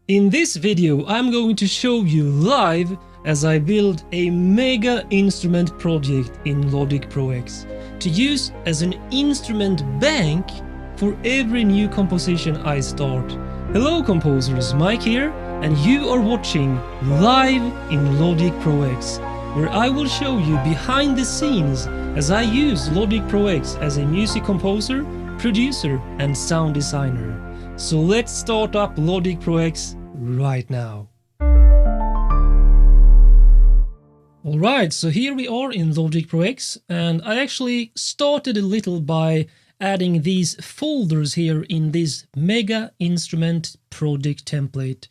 In this video I'm going to show you live as I build a mega instrument project in Logic Pro X to use as an instrument bank for every new composition I start. Hello composers, Mike here, and you are watching live in Logic Pro X, where I will show you behind the scenes as I use Logic Pro X as a music composer, producer and sound designer. So let's start up Logic Pro X right now. Alright, so here we are in Logic Pro X, and I actually started a little by adding these folders here in this mega instrument project template.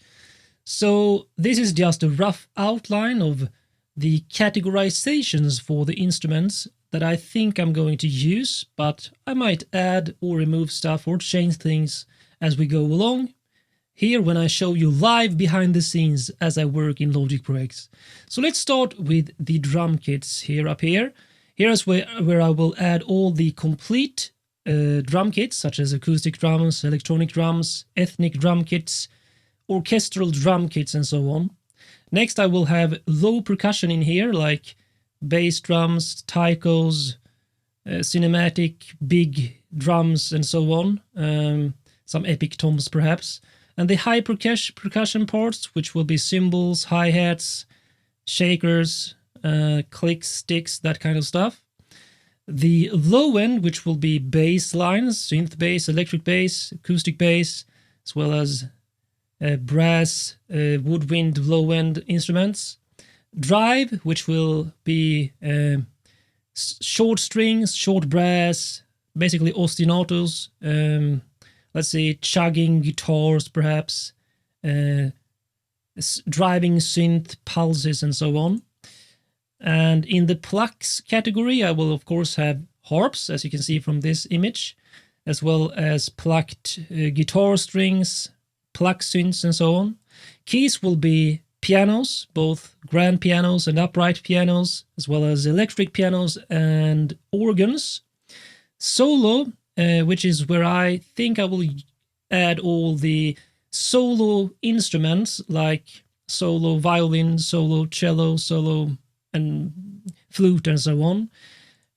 So this is just a rough outline of the categorizations for the instruments that I think I'm going to use, but I might add or remove stuff or change things as we go along here when I show you live behind the scenes as I work in Logic Pro X. So let's start with the drum kits here up here. Here is where I will add all the complete drum kits, such as acoustic drums, electronic drums, ethnic drum kits, orchestral drum kits and so on. Next I will have low percussion in here, like bass drums, taikos, cinematic big drums and so on, some epic toms perhaps, and the high percussion parts, which will be cymbals, hi-hats, shakers, clicks, sticks, that kind of stuff. The low end, which will be bass lines, synth bass, electric bass, acoustic bass, as well as brass, woodwind, low end instruments. Drive, which will be short strings, short brass, basically ostinatos, let's say chugging guitars perhaps, driving synth pulses and so on. And in the plucks category I will of course have harps, as you can see from this image, as well as plucked guitar strings, pluck synths and so on. Keys will be pianos, both grand pianos and upright pianos, as well as electric pianos and organs. Solo, which is where I think I will add all the solo instruments like solo violin, solo cello, solo and flute and so on.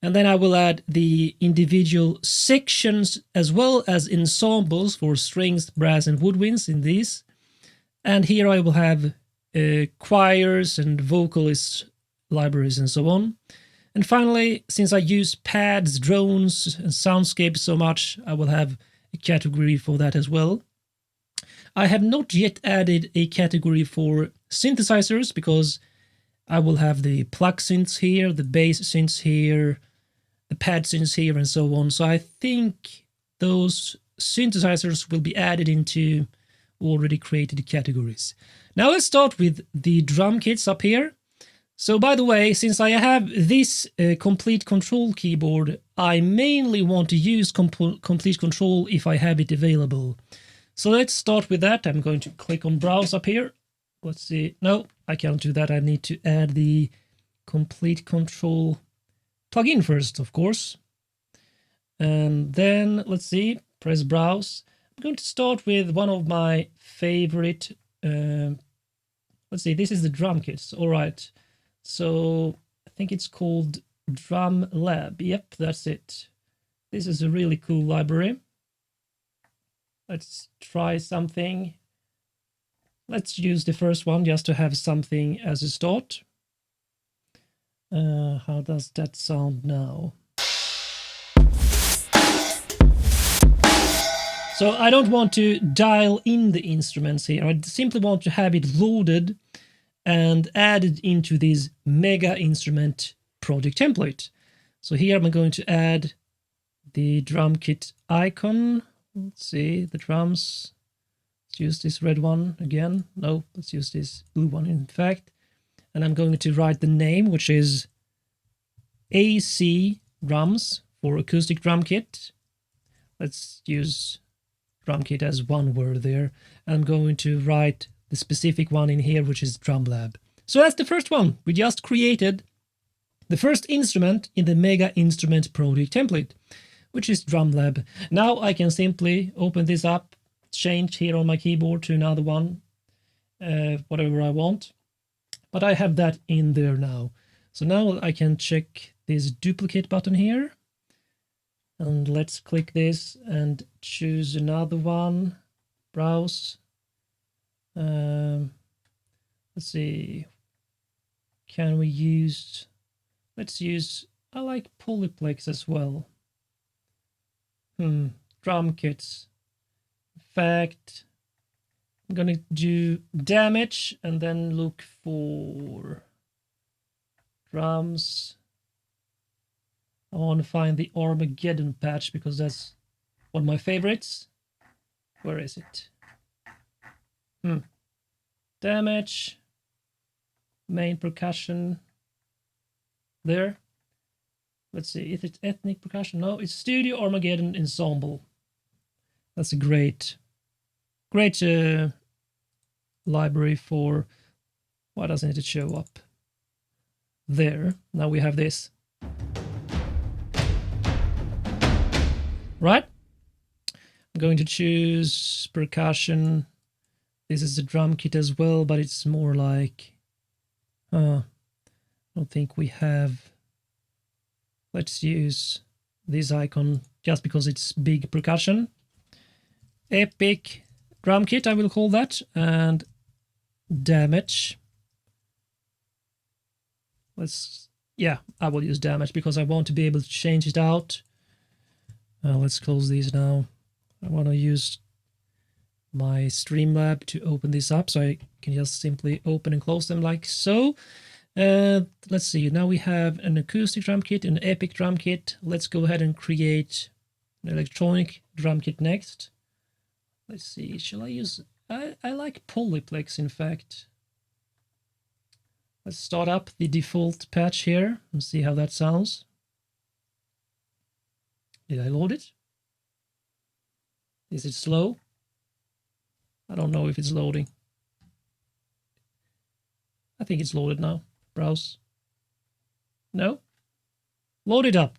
And then I will add the individual sections as well as ensembles for strings, brass and woodwinds in these. And here I will have choirs and vocalist libraries and so on. And finally, since I use pads, drones and soundscapes so much, I will have a category for that as well. I have not yet added a category for synthesizers because I will have the pluck synths here, the bass synths here, the pad synths here and so on. So I think those synthesizers will be added into already created categories. Now let's start with the drum kits up here. So by the way, since I have this complete control keyboard, I mainly want to use complete control if I have it available. So let's start with that. I'm going to click on browse up here. Let's see. No, I can't do that. I need to add the complete control plugin first, of course. And then let's see, press browse. I'm going to start with one of my favorite, let's see, this is the drum kits. All right. So I think it's called Drum Lab. Yep, that's it. This is a really cool library. Let's try something. Let's use the first one just to have something as a start. How does that sound now? So I don't want to dial in the instruments here. I simply want to have it loaded and added into this mega instrument project template. So here I'm going to add the drum kit icon. Let's see, the drums. Let's use this red one again. No, let's use this blue one in fact. And I'm going to write the name, which is AC drums for acoustic drum kit. Let's use drum kit as one word there. I'm going to write the specific one in here, which is Drum Lab. So that's the first one. We just created the first instrument in the mega instrument project template, which is Drum Lab. Now I can simply open this up, change here on my keyboard to another one, whatever I want. But I have that in there now. So now I can check this duplicate button here. And let's click this and choose another one. Browse. Let's see. Can we use... Let's use... I like polyplex as well. Drum kits. In fact, I'm gonna do damage and then look for drums. I want to find the Armageddon patch because that's one of my favorites. Where is it? Damage. Main percussion. There. Let's see, is it ethnic percussion? No, it's Studio Armageddon Ensemble. That's a great library for... Why doesn't it show up? There. Now we have this. Right? I'm going to choose percussion. This is the drum kit as well, but it's more like... I don't think we have... Let's use this icon just because it's big percussion. Epic drum kit, I will call that. And damage. I will use damage because I want to be able to change it out. Let's close these now. I want to use my Streamlab to open this up so I can just simply open and close them like so. Let's see, now we have an acoustic drum kit, an epic drum kit. Let's go ahead and create an electronic drum kit next. Let's see, shall I use... I like polyplex, in fact. Let's start up the default patch here and see how that sounds. Did I load it? Is it slow? I don't know if it's loading. I think it's loaded now. Browse. No? Load it up.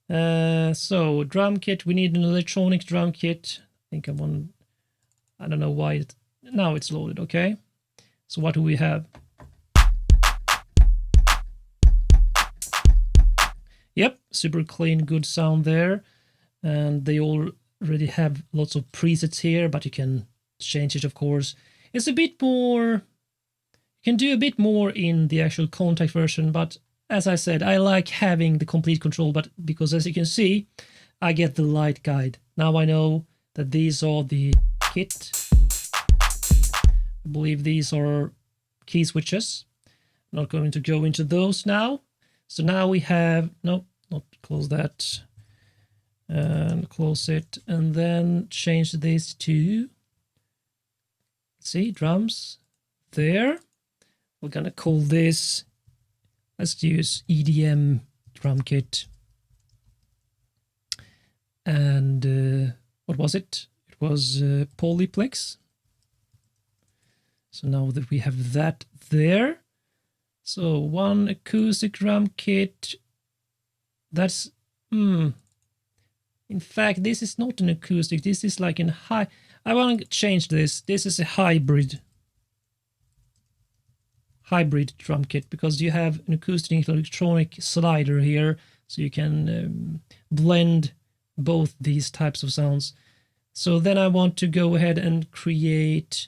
So, drum kit. We need an electronic drum kit. I think I don't know why now it's loaded, okay? So what do we have? Yep, super clean, good sound there. And they already have lots of presets here, but you can change it, of course. It's a bit more... You can do a bit more in the actual Contact version, but as I said, I like having the complete control, but because as you can see, I get the light guide. Now I know that these are the kit. I believe these are key switches. I'm not going to go into those now. So now we have, no, not close that, and close it, and then change this to, let's see, drums, there. We're gonna call this, let's use EDM drum kit. And what was it? It was polyplex. So now that we have that there, so one acoustic drum kit, that's, in fact, this is not an acoustic, this is like an high, I want to change this, this is a hybrid drum kit, because you have an acoustic and electronic slider here, so you can blend both these types of sounds. So then I want to go ahead and create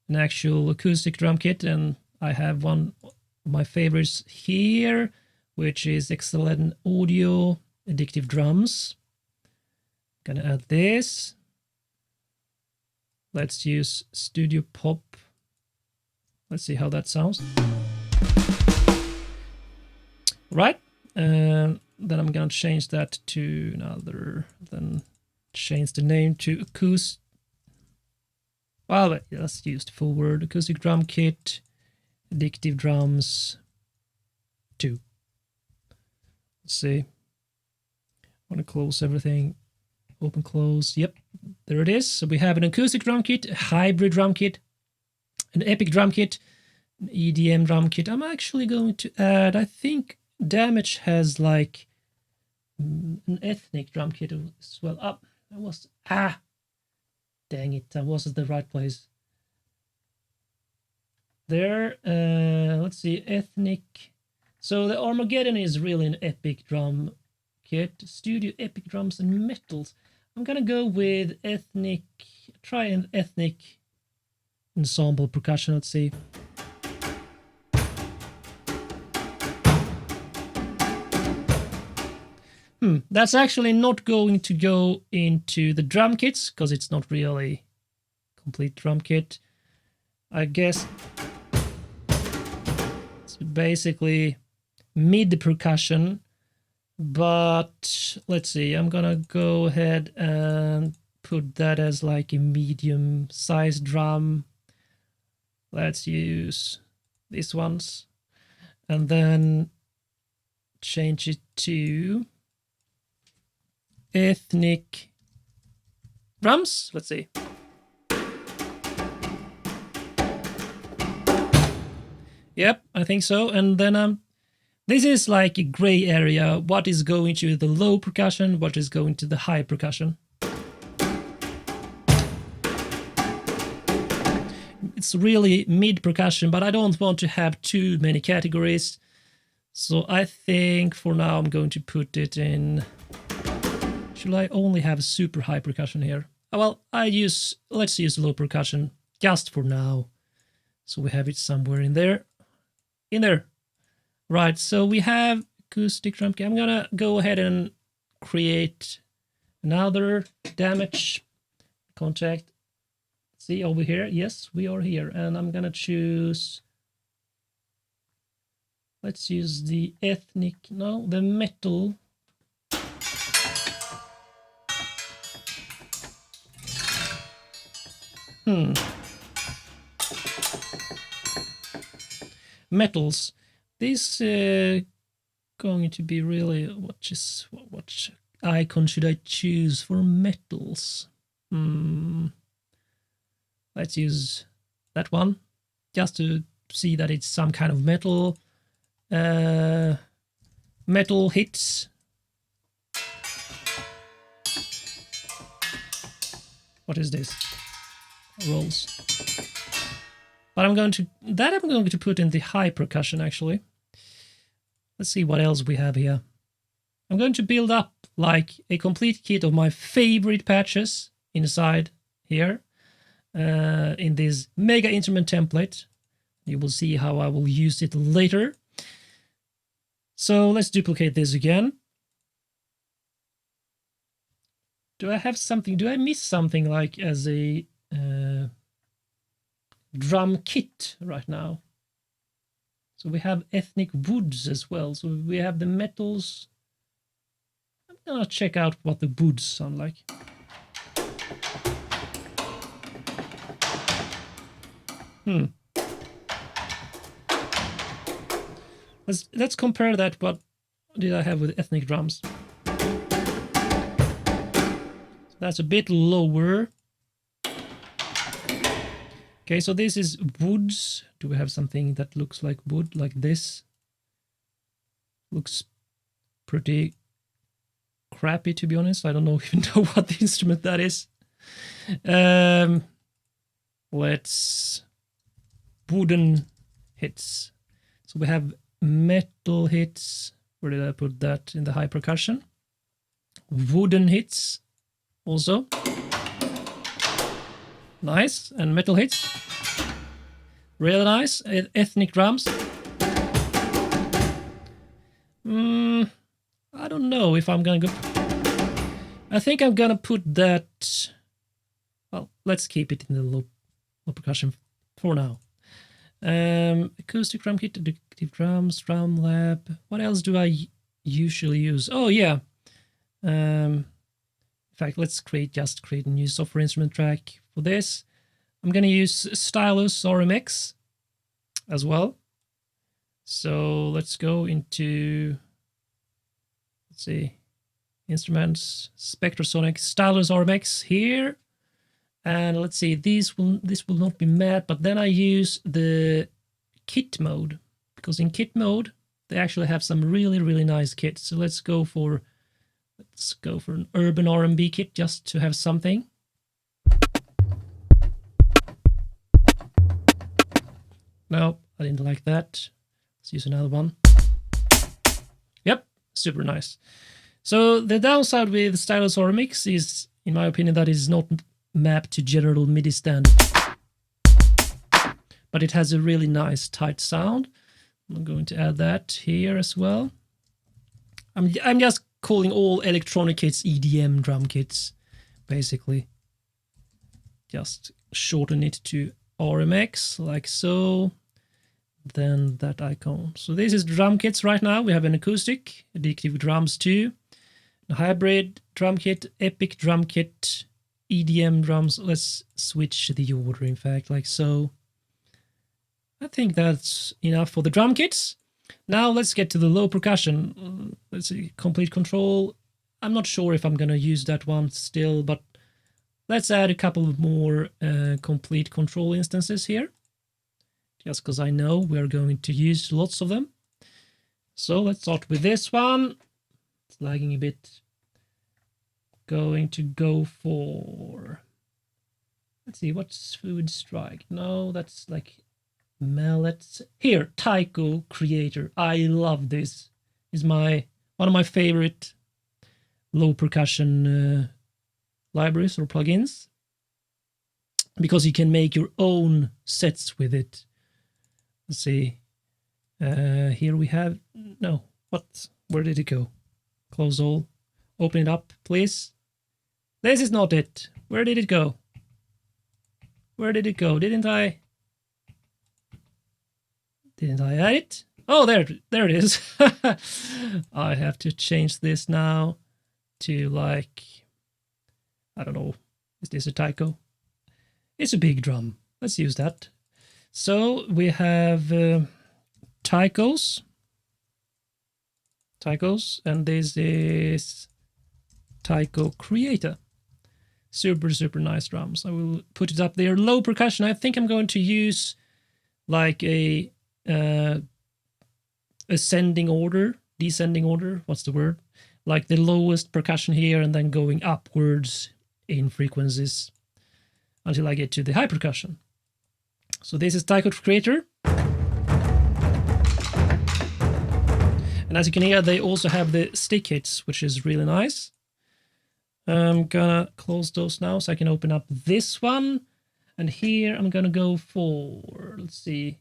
an actual acoustic drum kit, and I have one of my favorites here, which is Excellent Audio Addictive Drums. Gonna add this. Let's use Studio Pop. Let's see how that sounds. Right, then I'm gonna change that to another, then change the name to acoustic. Well, let's use the full word. Acoustic drum kit, addictive drums 2. Let's see. I want to close everything. Open, close. Yep, there it is. So we have an acoustic drum kit, a hybrid drum kit, an epic drum kit, an EDM drum kit. I'm actually going to add, I think Damage has like an ethnic drum kit as well. Up, dang it, I wasn't the right place. there. Let's see, ethnic. So the Armageddon is really an epic drum kit. Studio epic drums and metals. I'm gonna go with ethnic. Try an ethnic ensemble percussion. Let's see. That's actually not going to go into the drum kits because it's not really complete drum kit. I guess it's basically mid percussion, but let's see, I'm gonna go ahead and put that as like a medium sized drum. Let's use these ones and then change it to ethnic drums. Let's see. Yep, I think so. And then this is like a gray area. What is going to the low percussion? What is going to the high percussion? It's really mid percussion, but I don't want to have too many categories. So I think for now I'm going to put it in. Should I only have super high percussion here? Oh, well, let's use low percussion just for now. So we have it somewhere in there. Right, so we have acoustic drum kit. I'm gonna go ahead and create another damage contact. See over here? Yes, we are here. And I'm gonna choose, let's use the the metal. Metals. This going to be really what icon should I choose for metals? Let's use that one just to see that it's some kind of metal. Metal hits. What is this? Rolls. But I'm going to put in the high percussion actually. Let's see what else we have here. I'm going to build up like a complete kit of my favorite patches inside here in this mega instrument template. You will see how I will use it later. So let's duplicate this again. Do I have something? Do I miss something like as a drum kit right now? So we have ethnic woods as well. So we have the metals. I'm gonna check out what the woods sound like. Let's compare that. What did I have with ethnic drums? So that's a bit lower. Okay, so this is woods. Do we have something that looks like wood, like this? Looks pretty crappy, to be honest. I don't even know what the instrument that is. Let's wooden hits. So we have metal hits. Where did I put that? In the high percussion. Wooden hits also. Nice. And metal hits. Really nice. Ethnic drums. I don't know if I'm gonna go. I think I'm gonna put that. Well, let's keep it in the low percussion for now. Acoustic drum kit, educative drums, drum lab. What else do I usually use? Oh yeah. In fact, let's create a new software instrument track for this. I'm gonna use Stylus RMX as well. So let's go into, let's see, instruments, Spectrasonic, Stylus RMX here. And let's see, this will not be matte, but then I use the kit mode, because in kit mode they actually have some really, really nice kits. So let's go for an urban R&B kit just to have something. No, I didn't like that. Let's use another one. Yep, super nice. So the downside with Stylus or Mix is, in my opinion, that is not mapped to general MIDI standard. But it has a really nice tight sound. I'm going to add that here as well. I'm just calling all electronic kits EDM drum kits, basically. Just shorten it to RMX, like so. Then that icon. So this is drum kits right now. We have an acoustic, Addictive Drums 2, a hybrid drum kit, epic drum kit, EDM drums. Let's switch the order, in fact, like so. I think that's enough for the drum kits. Now let's get to the low percussion. Let's see, complete control. I'm not sure if I'm going to use that one still, but let's add a couple more complete control instances here. Just because I know we're going to use lots of them. So let's start with this one. It's lagging a bit. Going to go for... Let's see, what's Food Strike? No, that's like... Mallets. Here, Taiko Creator. I love this. It's one of my favorite low percussion libraries or plugins, because you can make your own sets with it. Let's see. Here we have... No, what? Where did it go? Close all. Open it up, please. This is not it. Where did it go? Where did it go? Didn't I add it? Oh, there it is. I have to change this now to like, I don't know. Is this a Taiko? It's a big drum. Let's use that. So we have Taikos, and this is Taiko Creator. Super, super nice drums. I will put it up there. Low percussion. I think I'm going to use like a ascending order, descending order. What's the word? Like the lowest percussion here, and then going upwards in frequencies until I get to the high percussion. So this is Taiko Creator. And as you can hear, they also have the stick hits, which is really nice. I'm gonna close those now so I can open up this one. And here I'm gonna go for, let's see,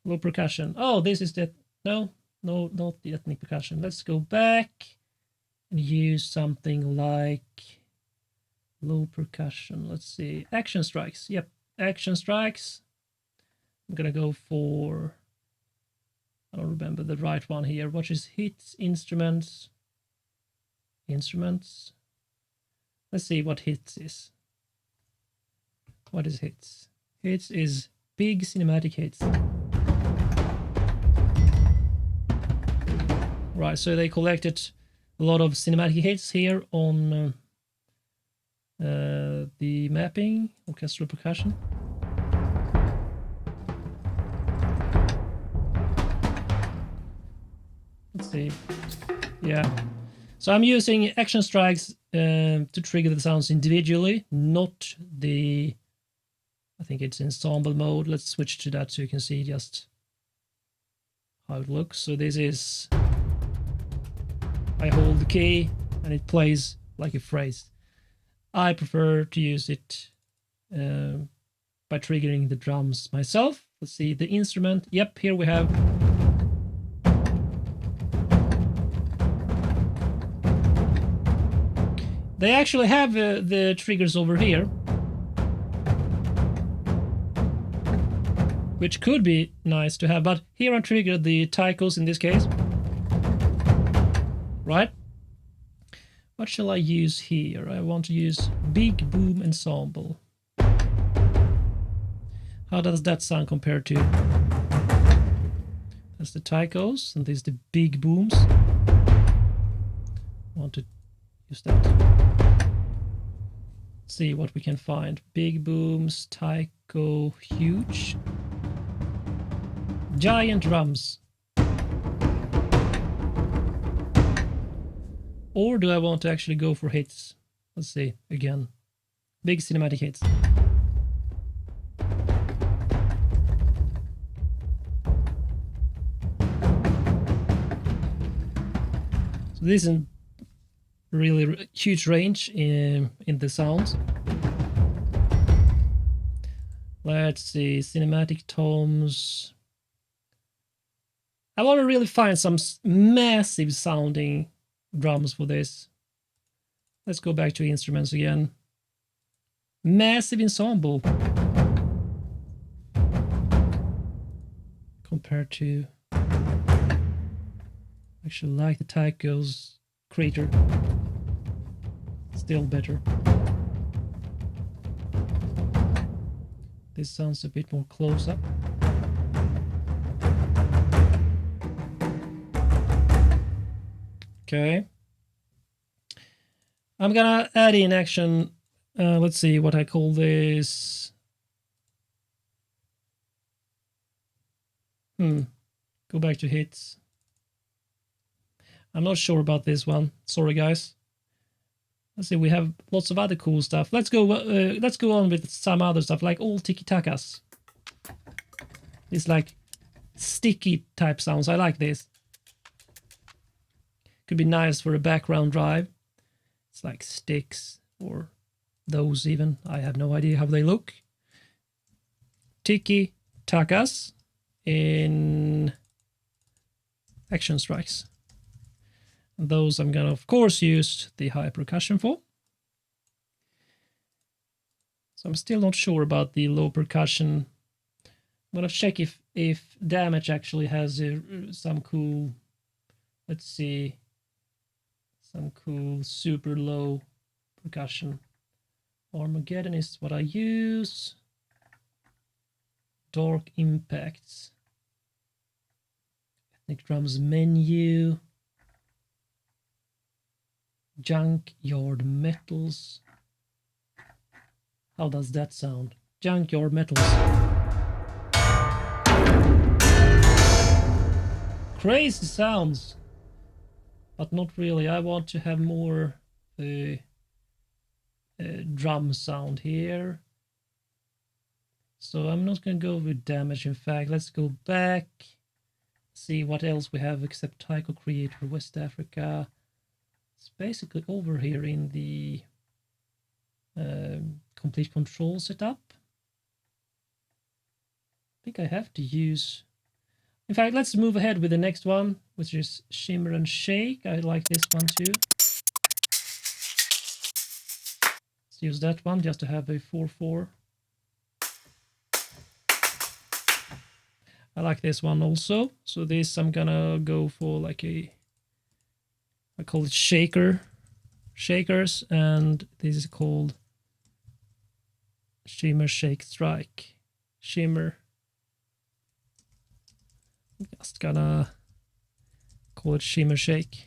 low percussion. Oh, this is the, no, not the ethnic percussion. Let's go back and use something like low percussion. Let's see, action strikes. Yep, action strikes. I'm gonna go for, I don't remember the right one here. What is hits, instruments? Let's see what hits is. What is hits? Hits is big cinematic hits. Right, so they collected a lot of cinematic hits here on the mapping, orchestral percussion. Let's see. Yeah. So I'm using action strikes to trigger the sounds individually, not the, I think it's ensemble mode. Let's switch to that so you can see just how it looks. So this is, I hold the key and it plays like a phrase. I prefer to use it by triggering the drums myself. Let's see the instrument. Yep, here we have. They actually have the triggers over here, which could be nice to have, but here I triggered the Taikos in this case. Right? What shall I use here? I want to use Big Boom Ensemble. How does that sound compared to? That's the Taikos, and this is the Big Booms. I want to use that. See what we can find. Big Booms, Taiko, huge. Giant drums. Or do I want to actually go for hits? Let's see, again. Big cinematic hits. So this is really huge range in the sounds. Let's see, cinematic tones. I want to really find some massive sounding drums for this. Let's go back to instruments again. Massive ensemble. Compared to... actually like the Tycho's Creator. Still better. This sounds a bit more close up. Okay. I'm gonna add in action. Let's see what I call this. Go back to hits. I'm not sure about this one. Sorry, guys. Let's see. We have lots of other cool stuff. Let's go on with some other stuff, like all tiki-takas. It's like sticky type sounds. I like this. Could be nice for a background drive. It's like sticks or those even. I have no idea how they look. Tiki-takas in action strikes. Those I'm gonna of course use the high percussion for. So I'm still not sure about the low percussion. I'm gonna check if Damage actually has some cool, let's see, some cool super low percussion. Armageddon is what I use. Dark Impacts. Ethnic Drums menu. Junkyard Metals. How does that sound? Junkyard Metals. Crazy sounds. But not really. I want to have more drum sound here. So I'm not going to go with Damage. In fact, let's go back. See what else we have except Tycho Creator, West Africa. It's basically over here in the complete control setup. I think I have to use... In fact, let's move ahead with the next one, which is Shimmer and Shake. I like this one too. Let's use that one just to have a 4/4. I like this one also. So this I'm gonna go for like a... I call it shakers, and this is called Shimmer Shake Strike. Shimmer. Just gonna call it Shimmer Shake.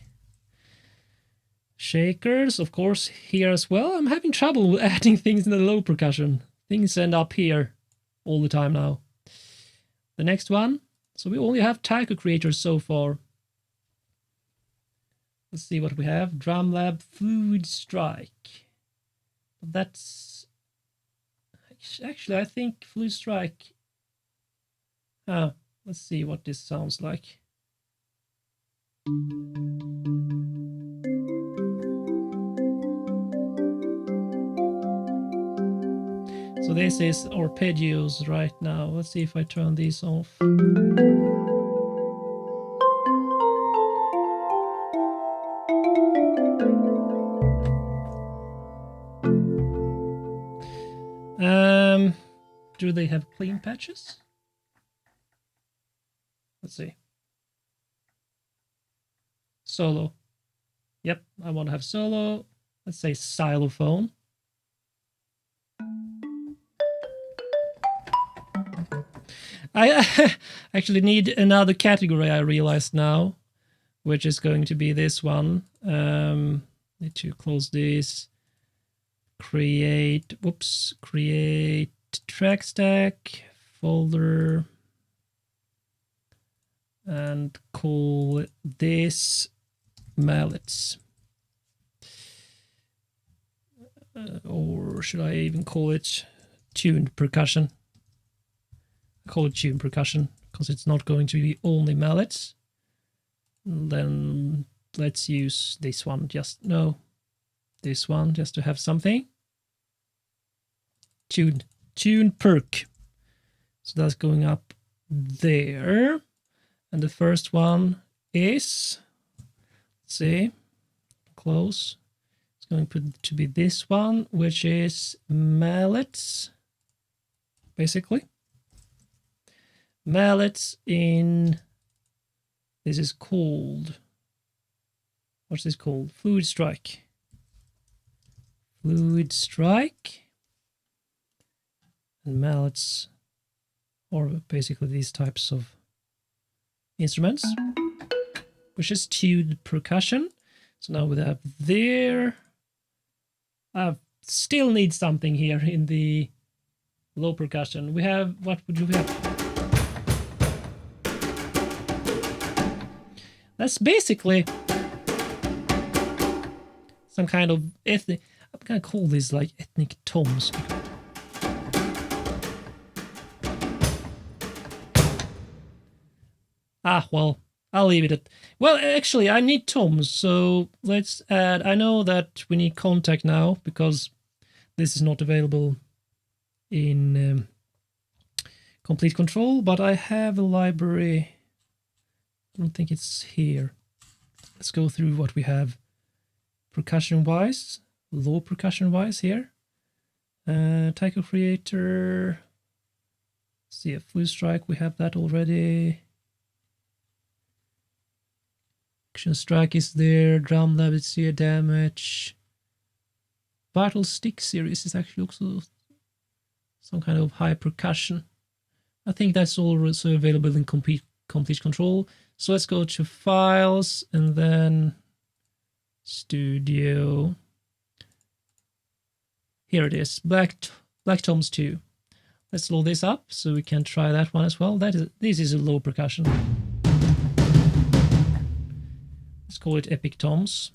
Shakers, of course, here as well. I'm having trouble with adding things in the low percussion. Things end up here all the time now. The next one. So we only have Tycho Creators so far. Let's see what we have. Drum Lab Fluid Strike. That's... Actually, I think Fluid Strike... let's see what this sounds like. So this is arpeggios right now. Let's see if I turn these off. Do they have clean patches? Let's see. Solo. Yep, I want to have solo. Let's say xylophone. I actually need another category, I realize now, which is going to be this one. Need to close this. Create track stack folder and call this Mallets. Or should I even call it tuned percussion? I call it tuned percussion because it's not going to be only Mallets. Then let's use this one, this one, just to have something. Tune perk. So that's going up there. And the first one is, let's see, close. It's going to be this one, which is Mallets, basically. Mallets in, this is called, what's this called? Fluid Strike. Fluid Strike. And mallets are basically these types of instruments, which is tuned percussion. So now we have there. I still need something here in the low percussion. We have, what would you have? That's basically some kind of ethnic, I'm gonna call this like ethnic toms. Well, I'll leave it at, well, actually I need toms, so let's add, I know that we need contact now because this is not available in complete control, but I have a library. I don't think it's here. Let's go through what we have percussion wise, low percussion wise here. Taiko Creator. See a Fluid Strike, we have that already. Action Strike is there, Drum Lab is here, Damage. Vital Stick series is actually also some kind of high percussion. I think that's also available in complete control. So let's go to Files and then Studio. Here it is, Black Toms 2. Let's load this up so we can try that one as well. This is a low percussion. Let's call it Epic Toms.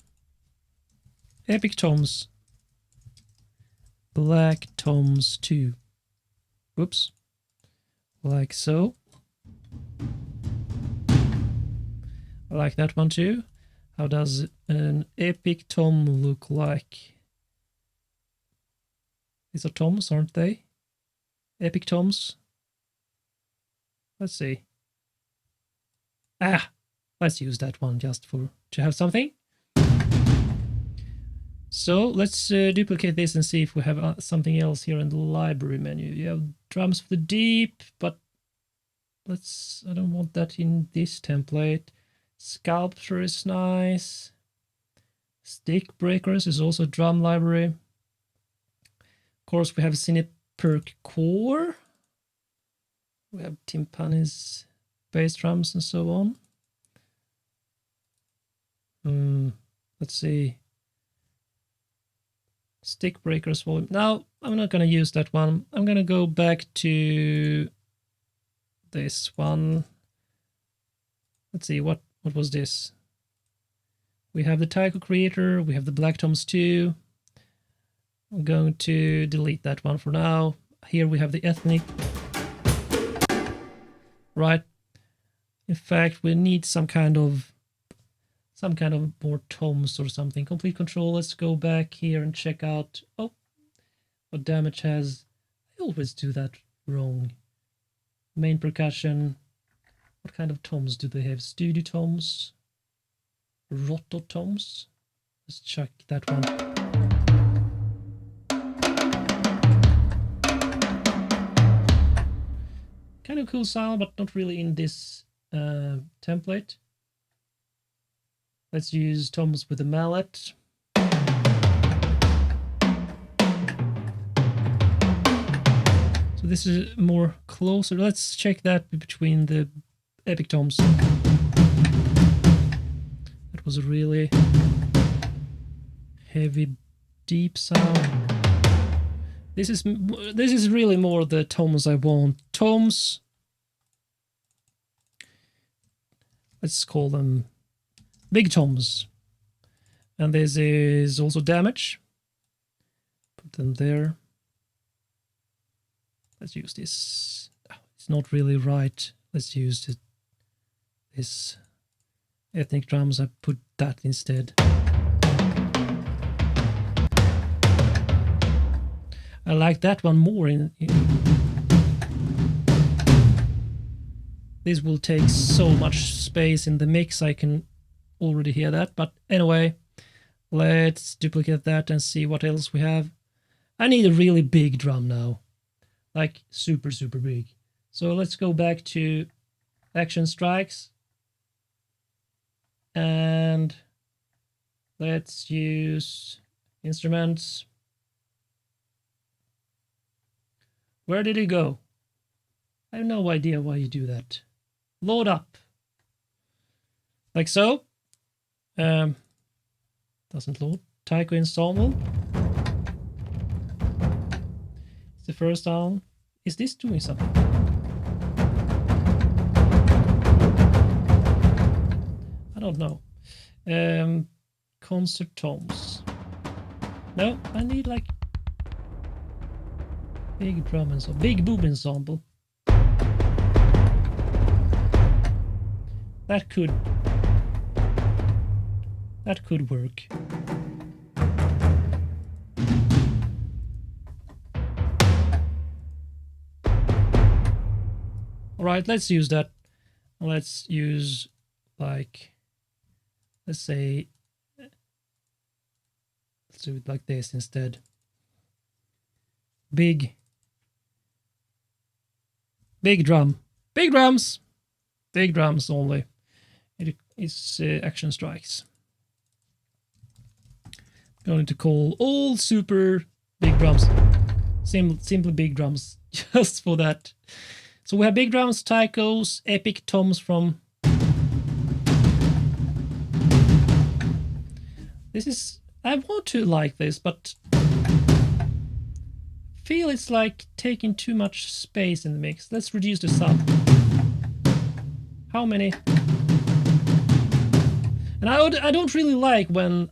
Epic Toms. Black Toms 2. Whoops. Like so. I like that one too. How does an Epic Tom look like? These are toms, aren't they? Epic Toms. Let's see. Let's use that one just to have something. So let's duplicate this and see if we have something else here in the library menu. You have drums for the deep, but I don't want that in this template. Sculpture is nice. Stick Breakers is also drum library. Of course, we have Cine Perk Core. We have timpanis, bass drums, and so on. Let's see. Stick Breakers volume. Now, I'm not going to use that one. I'm going to go back to this one. Let's see, what was this? We have the Taiko Creator, we have the Black Toms 2. I'm going to delete that one for now. Here we have the ethnic. Right. In fact, we need some kind of more toms or something. Complete control. Let's go back here and check out what Damage has. I always do that wrong. Main percussion. What kind of toms do they have? Studio toms? Roto toms? Let's check that one. Kind of cool sound, but not really in this template. Let's use toms with a mallet. So this is more closer. Let's check that between the Epic Toms. That was a really heavy, deep sound. This is really more the toms I want. Toms. Let's call them big toms. And this is also Damage. Put them there. Let's use this. It's not really right. Let's use this ethnic drums, I put that instead. I like that one more. This will take so much space in the mix, I can already hear that. But anyway, let's duplicate that and see what else we have. I need a really big drum now, like super, super big. So let's go back to Action Strikes. And let's use instruments. Where did it go? I have no idea why you do that. Load up. Like so. Doesn't load. Taiko ensemble. It's the first down. Is this doing something? I don't know. Concert toms. No, I need like big drum ensemble, big boob ensemble. That could work. All right, let's use that. Let's use like, let's say, let's do it like this instead. Big drum, big drums only. It is Action Strikes. I'm going to call all super big drums, simply big drums, just for that. So we have big drums, taikos, epic toms from. This is, I want to like this, but feel it's like taking too much space in the mix. Let's reduce the sub. How many? And I don't really like when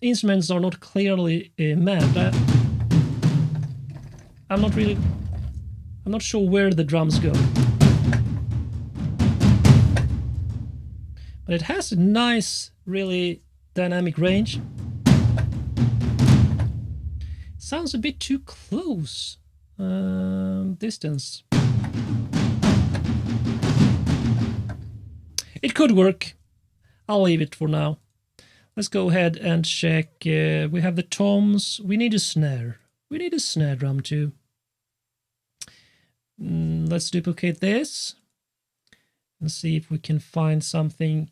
instruments are not clearly mapped. I'm not sure where the drums go. But it has a nice, really dynamic range. Sounds a bit too close. Distance. It could work. I'll leave it for now. Let's go ahead and check. We have the toms. We need a snare. We need a snare drum too. Let's duplicate this and see if we can find something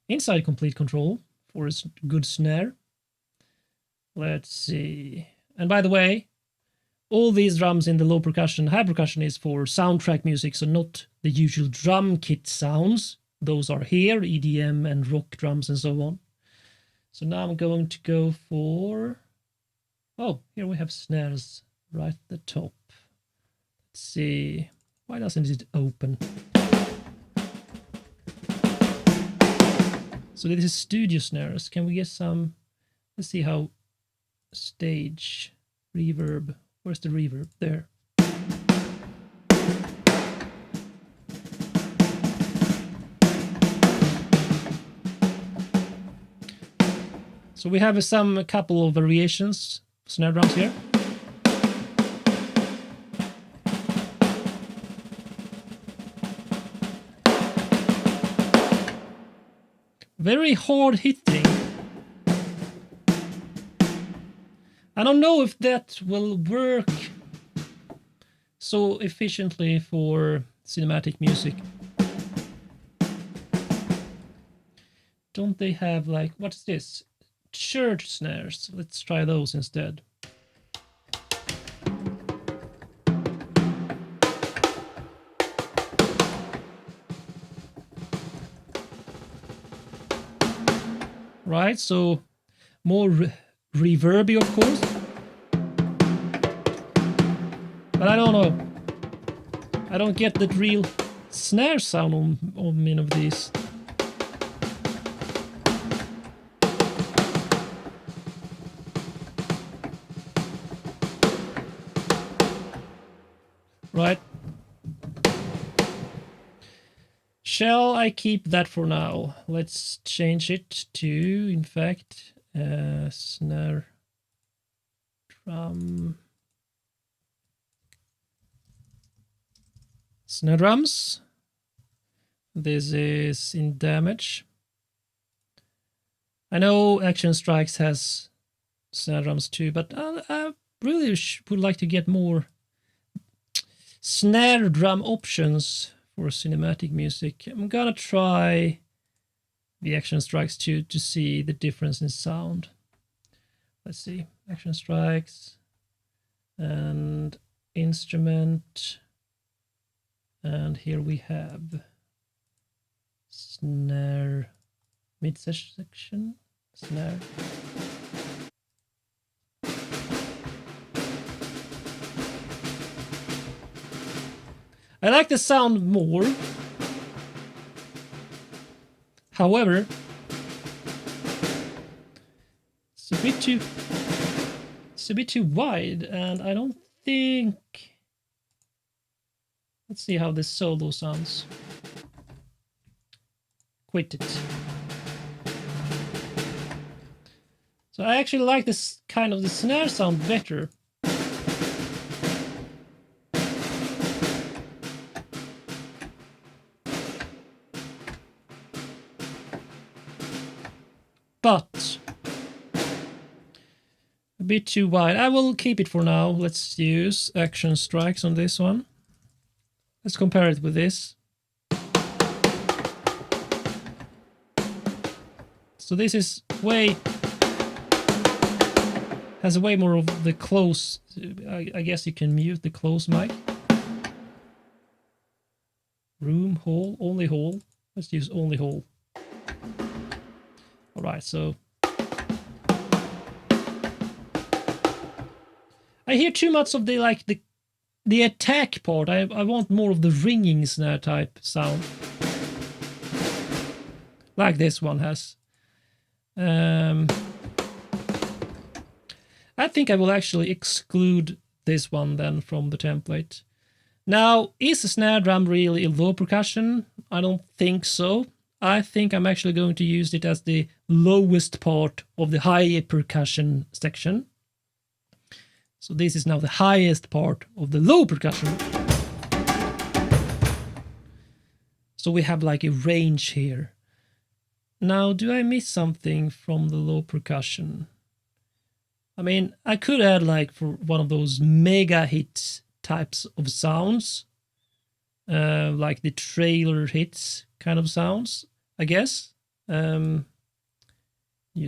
inside Complete Control for a good snare. Let's see. And by the way, all these drums in the low percussion, high percussion is for soundtrack music, so not the usual drum kit sounds. Those are here, EDM and rock drums and so on. So now I'm going to go for... Oh, here we have snares right at the top. Let's see. Why doesn't it open? So this is studio snares. Can we get some... Let's see how... Stage reverb. Where's the reverb? There. So we have a couple of variations snare drums here. Very hard hitting. I don't know if that will work so efficiently for cinematic music. Don't they have like, what's this? Church snares. Let's try those instead. Right, so more reverby, of course. But I don't know. I don't get that real snare sound on many of these. Right. Shall I keep that for now? Let's change it to, in fact, snare drum. Snare drums. This is in damage. I know Action Strikes has snare drums too, but I really would like to get more snare drum options for cinematic music. I'm gonna try the Action Strikes to see the difference in sound. Let's see, Action Strikes and instrument, and here we have snare, mid section, snare. I like the sound more. However, it's a bit too wide, and I don't think. Let's see how this solo sounds. Quit it. So I actually like this kind of the snare sound better. But a bit too wide. I will keep it for now. Let's use Action Strikes on this one. Let's compare it with this. So this is has way more of the close. I guess you can mute the close mic. Room, hall, only hall. Let's use only hall. All right, so I hear too much of the attack part. I want more of the ringing snare type sound, like this one has. I think I will actually exclude this one then from the template. Now, is a snare drum really a low percussion? I don't think so. I think I'm actually going to use it as the lowest part of the high percussion section. So this is now the highest part of the low percussion. So we have like a range here. Now, do I miss something from the low percussion? I mean, I could add like for one of those mega hit types of sounds, like the trailer hits kind of sounds, I guess. New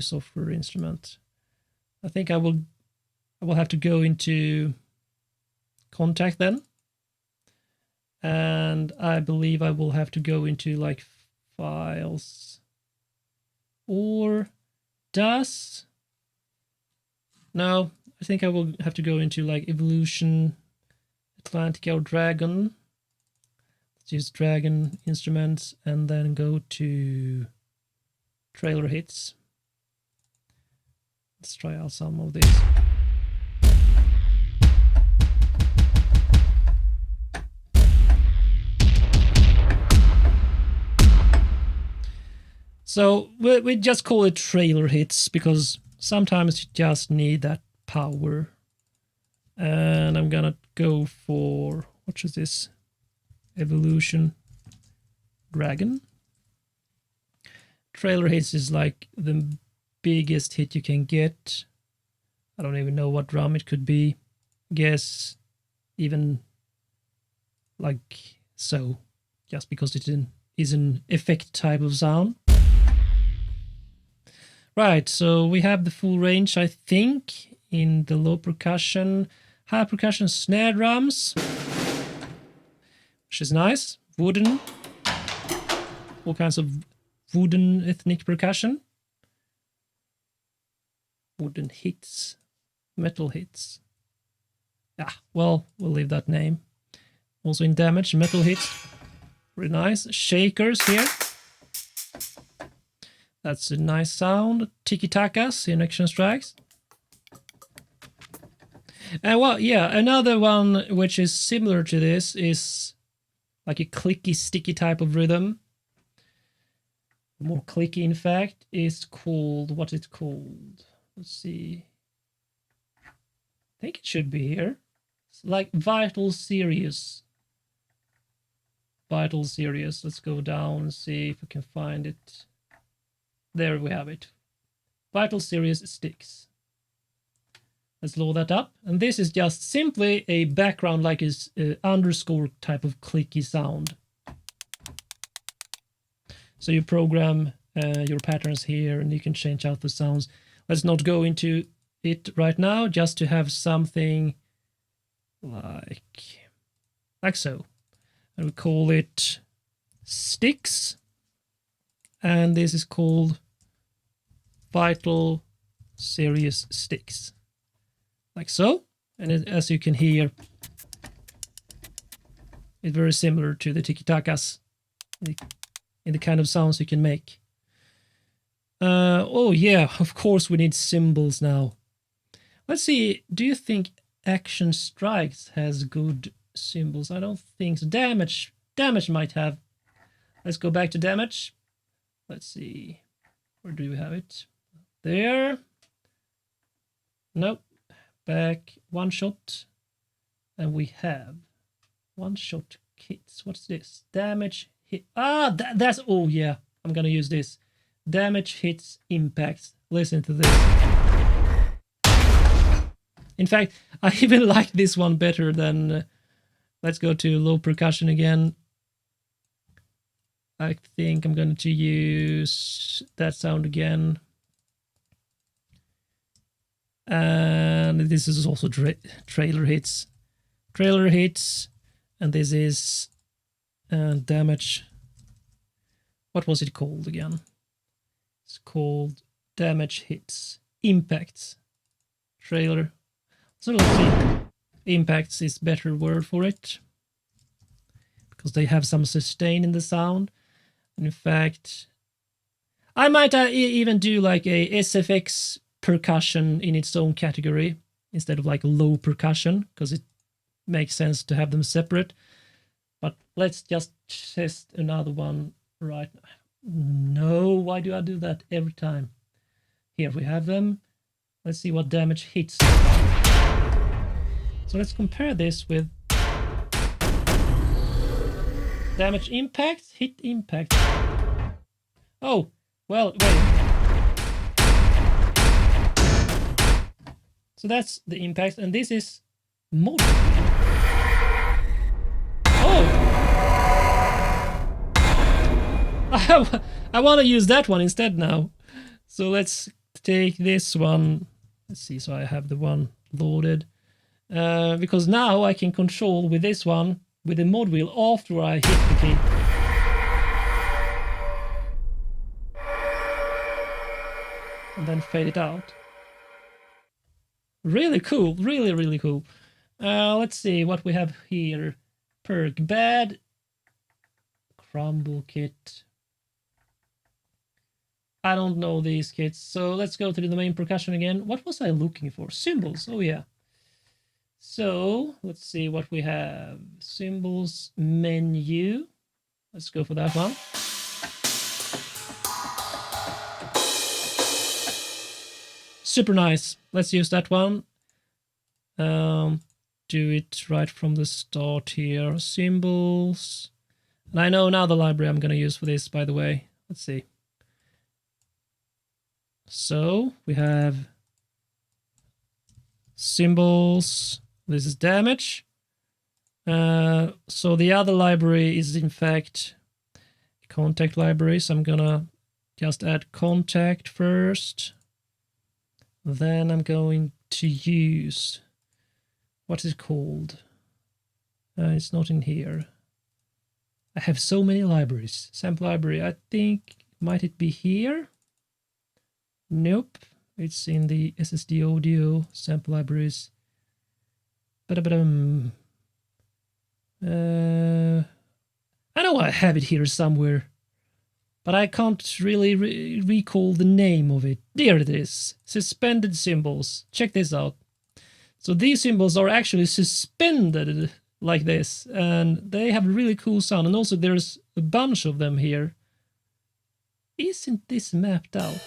software instrument. I think I will have to go into Contact then. And I believe I will have to go into like Files. Or does... No, I think I will have to go into like Evolution, Atlantica or Dragon. Let's use Dragon instruments and then go to Trailer Hits. Let's try out some of these. So we just call it Trailer Hits because sometimes you just need that power. And I'm gonna go for, what is this? Evolution Dragon. Trailer Hits is like the biggest hit you can get. I don't even know what drum it could be. Guess even like so, just because it is an effect type of sound. Right, so we have the full range, I think, in the low percussion, high percussion snare drums, which is nice. Wooden, all kinds of wooden ethnic percussion. Wooden hits, metal hits. Yeah, well, we'll leave that name. Also in damage, metal hits, pretty nice. Shakers here. That's a nice sound. Tiki-takas in Action Strikes. And well, yeah, another one which is similar to this is like a clicky, sticky type of rhythm. more clicky, in fact, is called, what is it called? Let's see. I think it should be here. It's like Vital Serious. Vital Serious. Let's go down and see if we can find it. There we have it. Vital Serious Sticks. Let's load that up. And this is just simply a background, like is underscore type of clicky sound. So you program your patterns here and you can change out the sounds. Let's not go into it right now, just to have something like so. And we call it Sticks. And this is called Vital Serious Sticks. Like so. And as you can hear, it's very similar to the tiki-takas in the kind of sounds you can make. Oh yeah, of course we need cymbals now. Let's see, do you think Action Strikes has good cymbals? I don't think so. Damage might have. Let's go back to Damage. Let's see, where do we have it? There. Nope. Back, One Shot. And we have One Shot Kits. What's this? Damage hit. That's, oh yeah, I'm gonna use this. Damage hits impacts. Listen to this. In fact, I even like this one better than. Let's go to low percussion again. I think I'm going to use that sound again. And this is also trailer hits. Trailer hits. And this is damage. What was it called again? It's called Damage Hits. Impacts. Trailer. So let's see. Impacts is better word for it. Because they have some sustain in the sound. And in fact, I might even do like a SFX percussion in its own category instead of like low percussion, because it makes sense to have them separate. But let's just test another one right now. No, why do I do that every time? Here we have them. Let's see what damage hits. So let's compare this with damage impact, hit impact. Oh, well, wait. So that's the impact, and this is mod. Oh! I want to use that one instead now. So let's take this one. Let's see, so I have the one loaded. Because now I can control with this one, with the mod wheel, after I hit the key. And then fade it out. Really cool, really, really cool. Let's see what we have here. Perk bad. Crumble kit. I don't know these kits, so let's go to the main percussion again. What was I looking for? Cymbals, oh yeah. So, let's see what we have. Cymbals menu. Let's go for that one. Super nice. Let's use that one. Do it right from the start here. Cymbals. And I know another library I'm going to use for this, by the way. Let's see. So, we have cymbals. This is damage. So the other library is in fact contact library. So I'm gonna just add contact first. Then I'm going to use, what is it called? It's not in here. I have so many libraries. Sample library, I think, might it be here? Nope. It's in the SSD audio sample libraries. I know I have it here somewhere, but I can't really recall the name of it. There it is. Suspended cymbals. Check this out. So these cymbals are actually suspended like this, and they have a really cool sound. And also there's a bunch of them here. isn't this mapped out?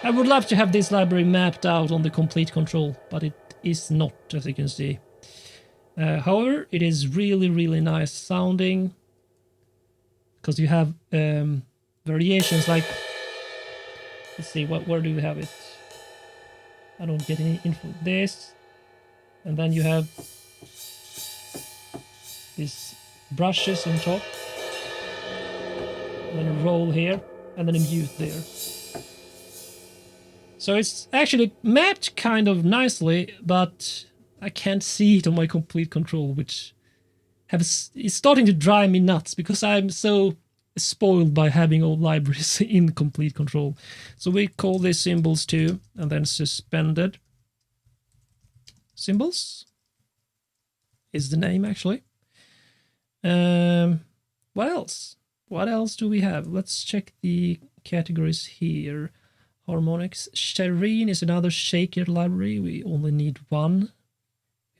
I would love to have this library mapped out on the complete control, but it is not, as you can see. However, it is really, really nice sounding, because you have variations like, let's see, where do we have it? I don't get any info. This, and then you have these brushes on top, and then a roll here, and then a mute there. So it's actually mapped kind of nicely, but I can't see it on my complete control, which is starting to drive me nuts, because I'm so spoiled by having all libraries in complete control. So we call these symbols too, and then suspended symbols is the name actually. What else? What else do we have? Let's check the categories here. Harmonics. Shireen is another shaker library. We only need one.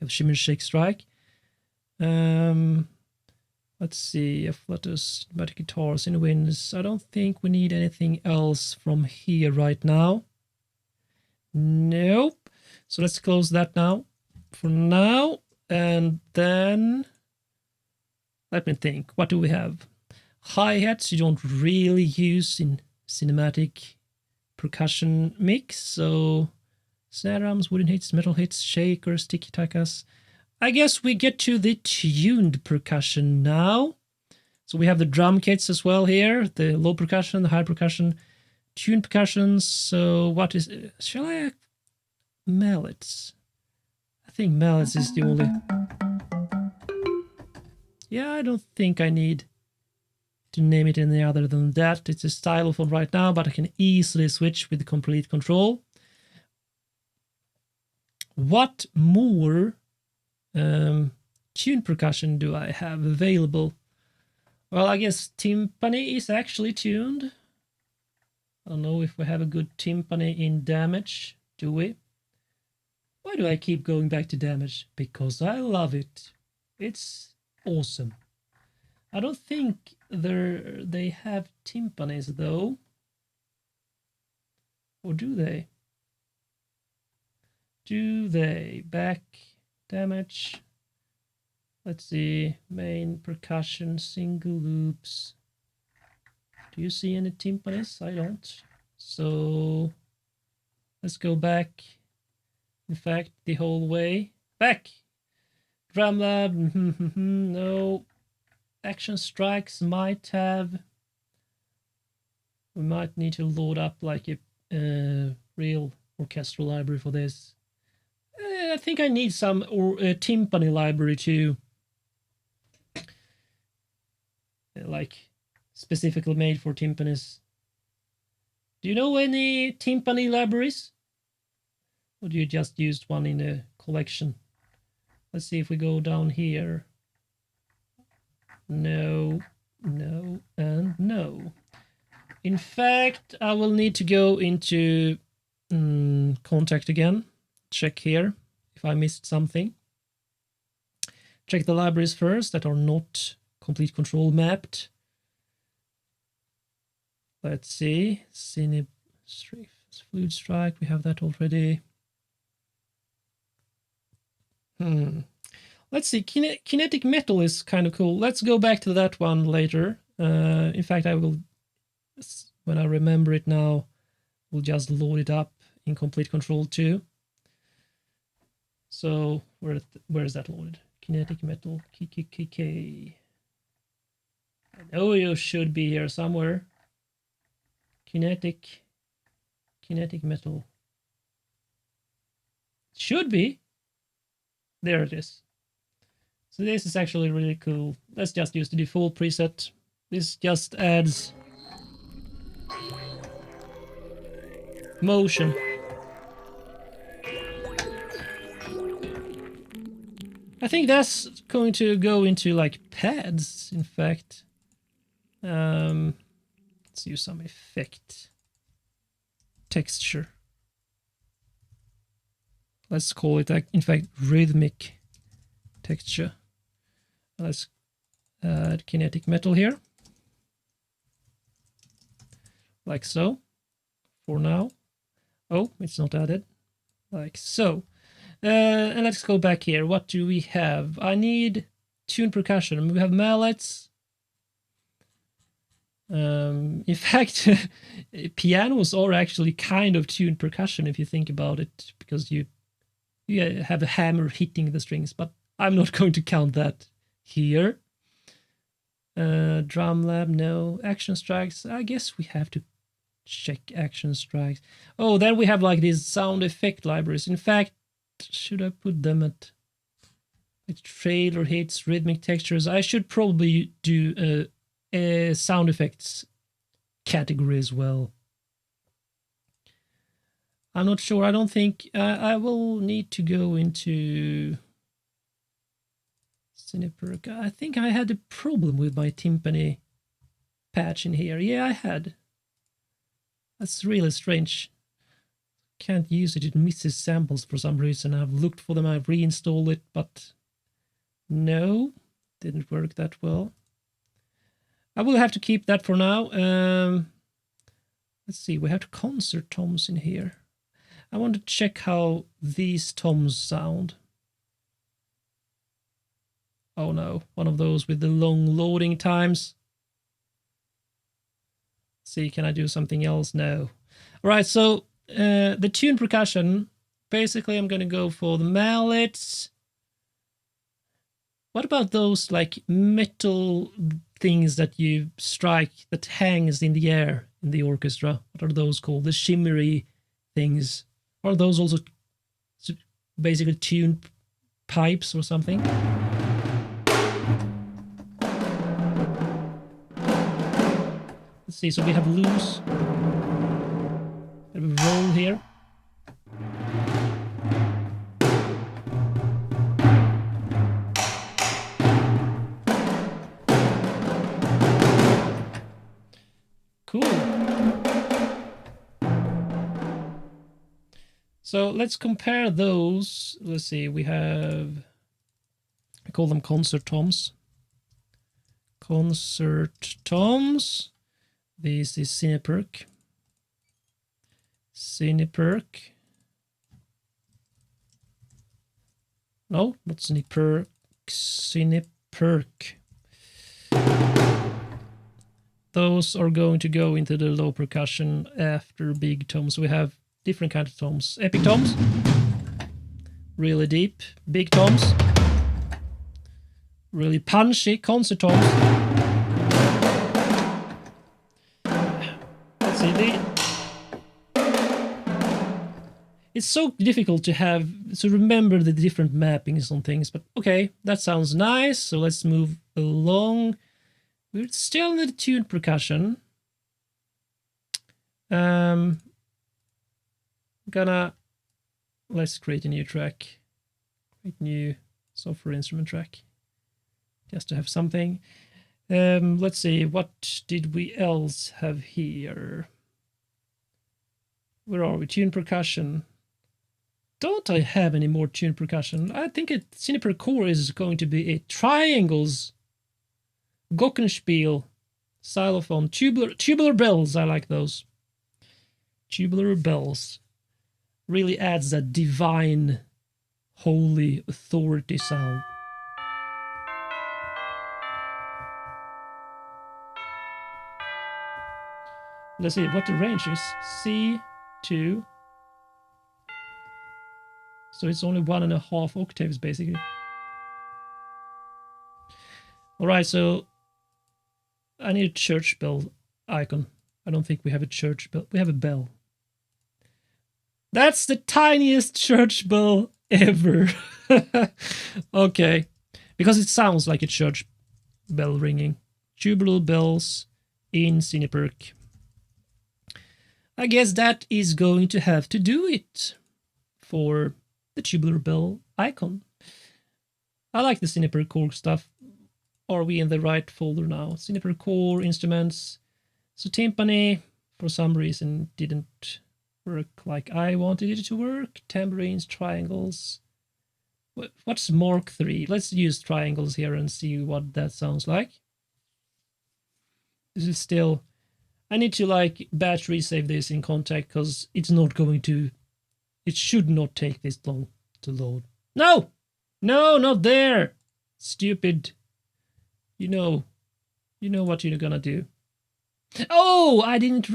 We have Shimmer, Shake, Strike. Let's see. Flutters, cinematic guitars, in winds. I don't think we need anything else from here right now. Nope. So let's close that now. For now. And then let me think. What do we have? Hi-hats you don't really use in cinematic percussion mix, so snare drums, wooden hits, metal hits, shakers, tiki-takas. I guess we get to the tuned percussion now. So we have the drum kits as well here, the low percussion, the high percussion, tuned percussions. So what is it? Shall I Mallets? I think Mallets is the only. Yeah, I don't think I need to name it any other than that. It's a stylophone right now, but I can easily switch with complete control. What more tuned percussion do I have available? Well, I guess timpani is actually tuned. I don't know if we have a good timpani in damage, do we? Why do I keep going back to damage? Because I love it. It's awesome. I don't think they have timpanis though. Or do they? Do they? Back damage. Let's see. Main percussion, single loops. Do you see any timpanis? I don't. So let's go back. In fact, the whole way. Back! Drum lab. No. Action strikes might have. We might need to load up like a real orchestral library for this. I think I need some timpani library too. Like specifically made for timpanis. Do you know any timpani libraries? Or do you just use one in a collection? Let's see if we go down here. No, no, and no. In fact, I will need to go into contact again. Check here if I missed something. Check the libraries first that are not complete control mapped. Let's see. Cine Fluid Strike, we have that already. Let's see. Kinetic Metal is kind of cool. Let's go back to that one later. In fact, I will, when I remember it now, we'll just load it up in complete control too. So where is that loaded? Kinetic Metal, KKKK. I know you should be here somewhere. Kinetic Metal. Should be. There it is. So this is actually really cool. Let's just use the default preset. This just adds motion. I think that's going to go into like pads, in fact. Let's use some effect. Texture. Let's call it, in fact, rhythmic texture. Let's add kinetic metal here. like so, for now. Oh, it's not added, like so. And let's go back here. What do we have? I need tune percussion. We have mallets. In fact, pianos are actually kind of tuned percussion if you think about it, because you have a hammer hitting the strings, but I'm not going to count that here. Drum lab, no. Action strikes, I guess we have to check action strikes. Oh, then we have like these sound effect libraries. In fact, should I put them at like trailer hits, rhythmic textures? I should probably do a sound effects category as well. I'm not sure. I don't think I will need to go into Cineperk. I think I had a problem with my timpani patch in here. Yeah, I had. That's really strange. Can't use it. It misses samples for some reason. I've looked for them. I've reinstalled it, but no, didn't work that well. I will have to keep that for now. Let's see. We have concert toms in here. I want to check how these toms sound. Oh no, one of those with the long loading times. Let's see, can I do something else? No. All right, so the tune percussion, basically I'm going to go for the mallets. What about those like metal things that you strike that hangs in the air in the orchestra? What are those called? The shimmery things. Are those also basically tuned pipes or something? Let's see, so we have loose. We have a roll here. Cool. So let's compare those. Let's see, we have, I call them concert toms. Concert toms. This is Cineperk. Cineperk. No, not Cineperk. Cineperk. Those are going to go into the low percussion after big toms. We have different kinds of toms. Epic toms, really deep. Big toms, really punchy. Concert toms. Let's see. It's so difficult to remember the different mappings on things, but okay, that sounds nice. So let's move along. We're still in the tuned percussion. Let's create a new track. Create new software instrument track. Just to have something. Let's see, what did we else have here? Where are we? Tuned percussion. Don't I have any more tuned percussion? I think Cineperk Core is going to be a triangles. Glockenspiel, xylophone, tubular bells. I like those. Tubular bells really adds that divine, holy authority sound. Let's see what the range is. C2. So it's only 1.5 octaves basically. All right, so I need a church bell icon. I don't think we have a church bell. We have a bell. That's the tiniest church bell ever. Okay, because it sounds like a church bell ringing. Tubular bells in Cineperk. I guess that is going to have to do it for the tubular bell icon. I like the Cineperk Core stuff. Are we in the right folder now? Cineperk Core, instruments. So timpani, for some reason, didn't work like I wanted it to work. Tambourines, triangles. What's Mark 3? Let's use triangles here and see what that sounds like. This is still... I need to like batch resave this in Contact because it's not going to. It should not take this long to load. No, no, not there. Stupid. You know what you're gonna do. Oh, I didn't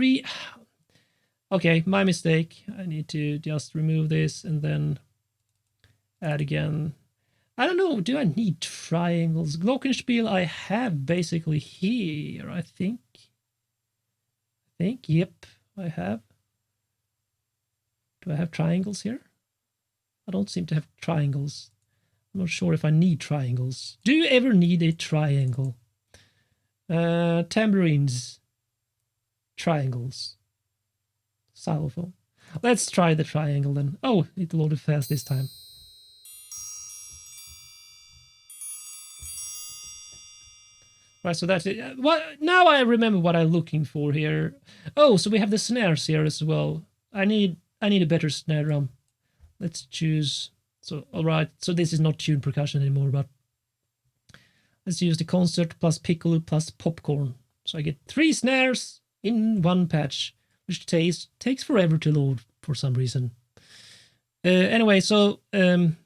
Okay, my mistake. I need to just remove this and then add again. I don't know, do I need triangles? Glockenspiel I have basically here, I think. Yep, I have. Do I have triangles here? I don't seem to have triangles. I'm not sure if I need triangles. Do you ever need a triangle? Tambourines. Triangles. Xylophone. Let's try the triangle then. Oh, it loaded fast this time. Right, so that's it. Now I remember what I'm looking for here. Oh, so we have the snares here as well. I need a better snare drum. Let's choose. So all right, so this is not tuned percussion anymore, but let's use the concert plus piccolo plus popcorn. So I get 3 snares in one patch, which takes forever to load for some reason. Anyway, so I'm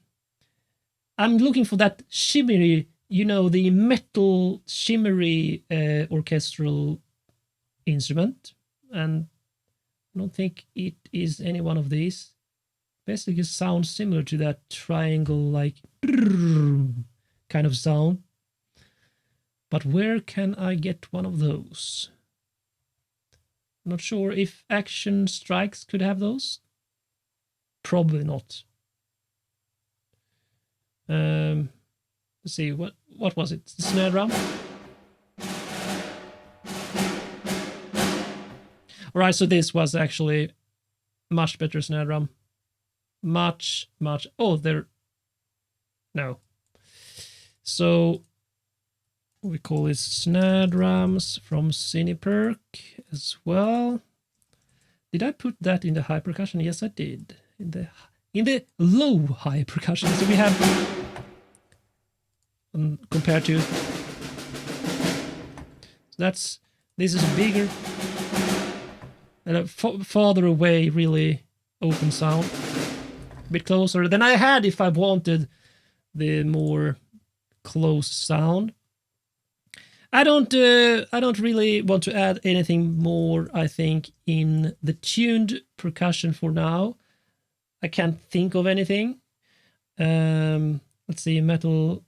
looking for that shimmery, the metal shimmery orchestral instrument, and I don't think it is any one of these. Basically sounds similar to that triangle like kind of sound. But where can I get one of those? I'm not sure if Action Strikes could have those. Probably not. Let's see, what was it? The snare drum? Alright, so this was actually much better snare drum. Much. Oh, there. No. So we call it snare drums from Cineperc as well. Did I put that in the high percussion? Yes, I did. In the low high percussion. So we have compared to this is bigger and a farther away, really open sound. A bit closer than I had if I wanted the more close sound. I don't really want to add anything more, I think, in the tuned percussion for now. I can't think of anything. Let's see, metal.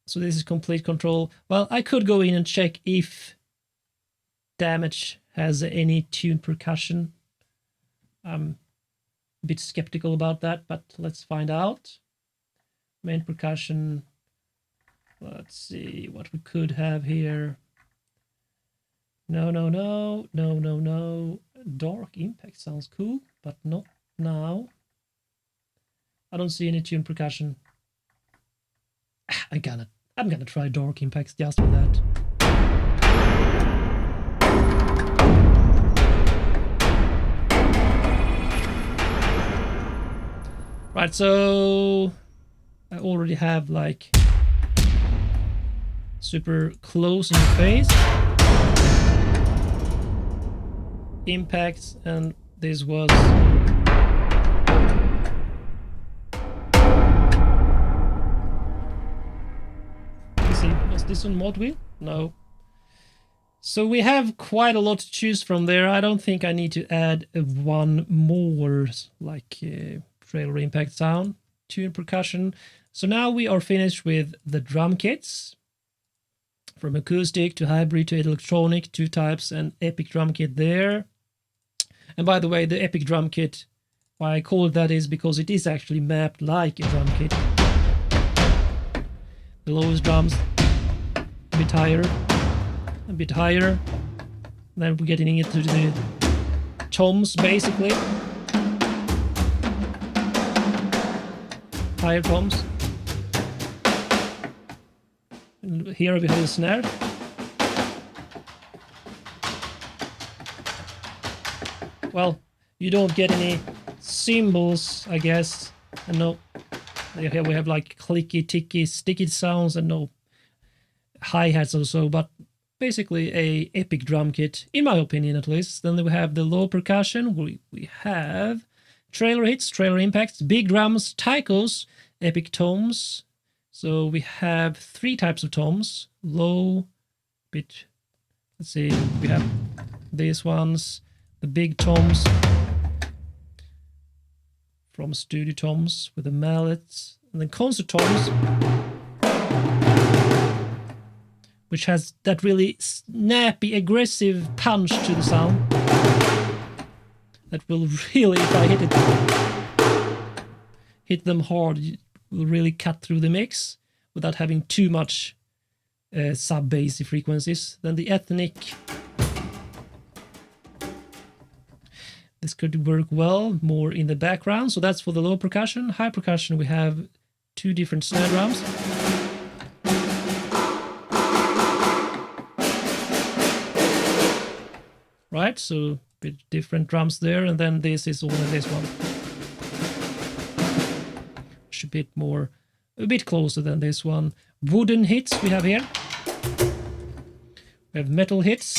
So this is complete control. Well, I could go in and check if Damage has any tuned percussion. I'm a bit skeptical about that, but let's find out. Main percussion. Let's see what we could have here. No. Dark Impact sounds cool, but not now. I don't see any tune percussion. I'm gonna try Dark Impacts just for that. Right, so I already have like super close in the face impacts, and this was was this on mod wheel? No. So we have quite a lot to choose from there. I don't think I need to add one more like trailer impact sound, tune percussion. So now we are finished with the drum kits. From acoustic to hybrid to electronic, 2 types, and epic drum kit there. And by the way, the epic drum kit, why I call it that is because it is actually mapped like a drum kit. The lowest drums, a bit higher. Then we're getting into the toms basically. Higher toms. Here we have the snare. Well, you don't get any cymbals, I guess. And no, here we have like clicky, ticky, sticky sounds and no hi-hats or so. But basically a epic drum kit, in my opinion at least. Then we have the low percussion. We have trailer hits, trailer impacts, big drums, taikos, epic toms. So we have 3 types of toms. Low, bit, let's see, we have these ones, the big toms from studio toms with the mallets, and then concert toms, which has that really snappy, aggressive punch to the sound. That will really, if I hit them hard, it will really cut through the mix without having too much sub-bassy frequencies. Then the ethnic, this could work well more in the background. So that's for the low percussion. High percussion, we have 2 different snare drums. Right, so a bit different drums there, and then this is only this one. A bit closer than this one. Wooden hits we have here. We have metal hits.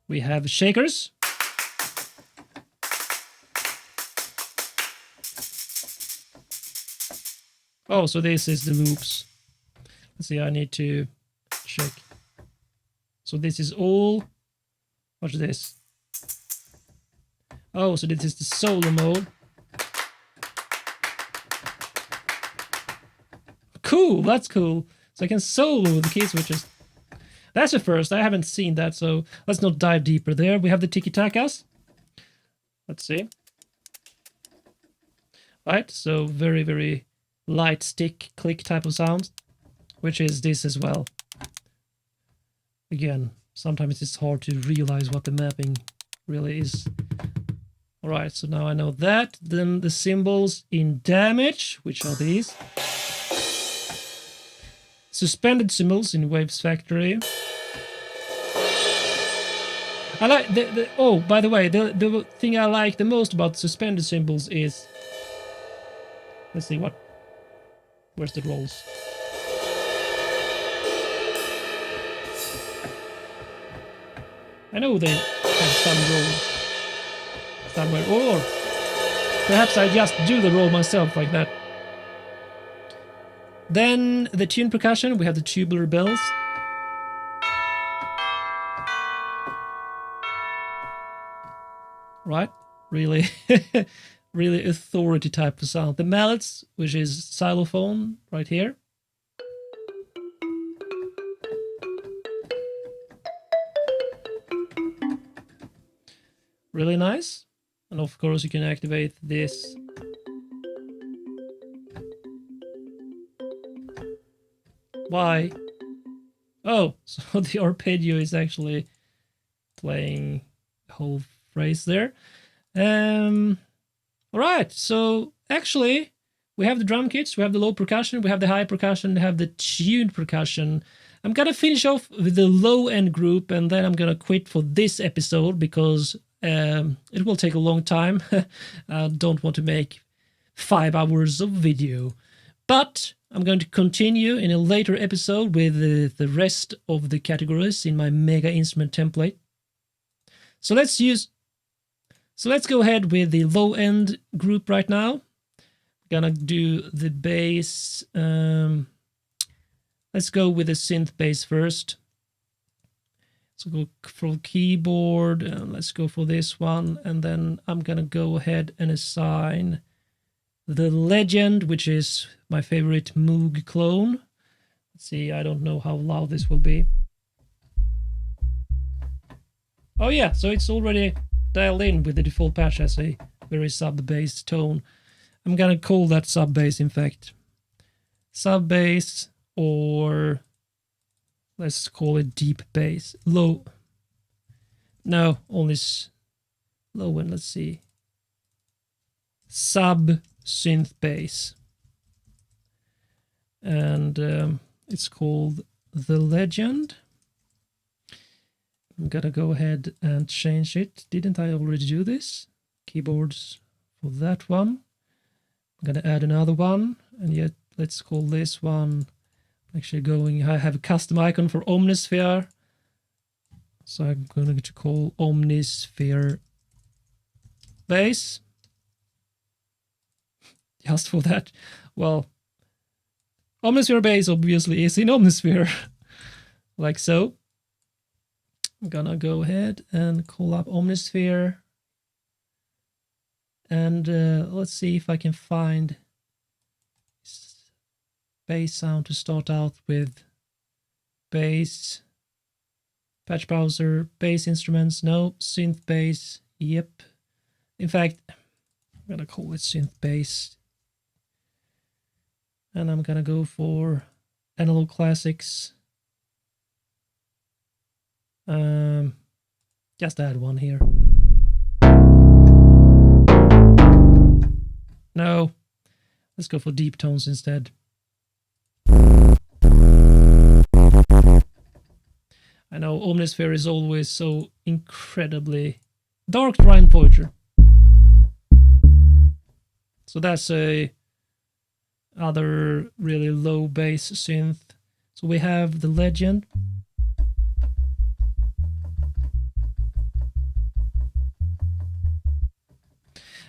We have shakers. Oh, so this is the loops. Let's see, I need to check. So this is all, what's this? Oh, so this is the solo mode. Cool, that's cool. So I can solo the key switches. That's a first, I haven't seen that, so let's not dive deeper there. We have the tiki-takas. Let's see. Right, so very, very light stick click type of sound, which is this as well. Again, sometimes it's hard to realize what the mapping really is. Alright, so now I know that. Then the symbols in damage, which are these. Suspended symbols in Waves Factory. I like oh, by the way, the thing I like the most about suspended symbols is, let's see, where's the rolls? I know they have some roll somewhere, or perhaps I just do the roll myself like that. Then the tune percussion, we have the tubular bells. Right, really, really authority type of sound. The mallets, which is xylophone right here. Really nice. And of course you can activate this. Why? Oh, so the arpeggio is actually playing the whole phrase there. Alright, so actually we have the drum kits, we have the low percussion, we have the high percussion, we have the tuned percussion. I'm gonna finish off with the low end group, and then I'm gonna quit for this episode because it will take a long time. I don't want to make 5 hours of video. But I'm going to continue in a later episode with the rest of the categories in my mega instrument template. So let's go ahead with the low end group right now. I'm gonna do the bass. Let's go with the synth bass first. So go for keyboard, and let's go for this one, and then I'm gonna go ahead and assign the Legend, which is my favorite Moog clone. Let's see, I don't know how loud this will be. Oh yeah, so it's already dialed in with the default patch as a very sub-bass tone. I'm gonna call that sub-bass, in fact. Sub-bass, or let's call it deep bass. Low. No, only low end, let's see. Sub-synth bass. And it's called The Legend. I'm gonna go ahead and change it. Didn't I already do this? Keyboards for that one. I'm gonna add another one, and yet let's call this one actually going, I have a custom icon for Omnisphere. So I'm going to call Omnisphere Bass. Just for that. Well, Omnisphere Bass obviously is in Omnisphere. Like so. I'm gonna go ahead and call up Omnisphere. And let's see if I can find bass sound to start out with. Bass. Patch browser. Bass instruments. No. Synth bass. Yep. In fact, I'm gonna call it synth bass. And I'm gonna go for analog classics. Just add one here. No, let's go for deep tones instead. I know Omnisphere is always so incredibly dark rhyme poetry. So that's a other really low bass synth. So we have the Legend.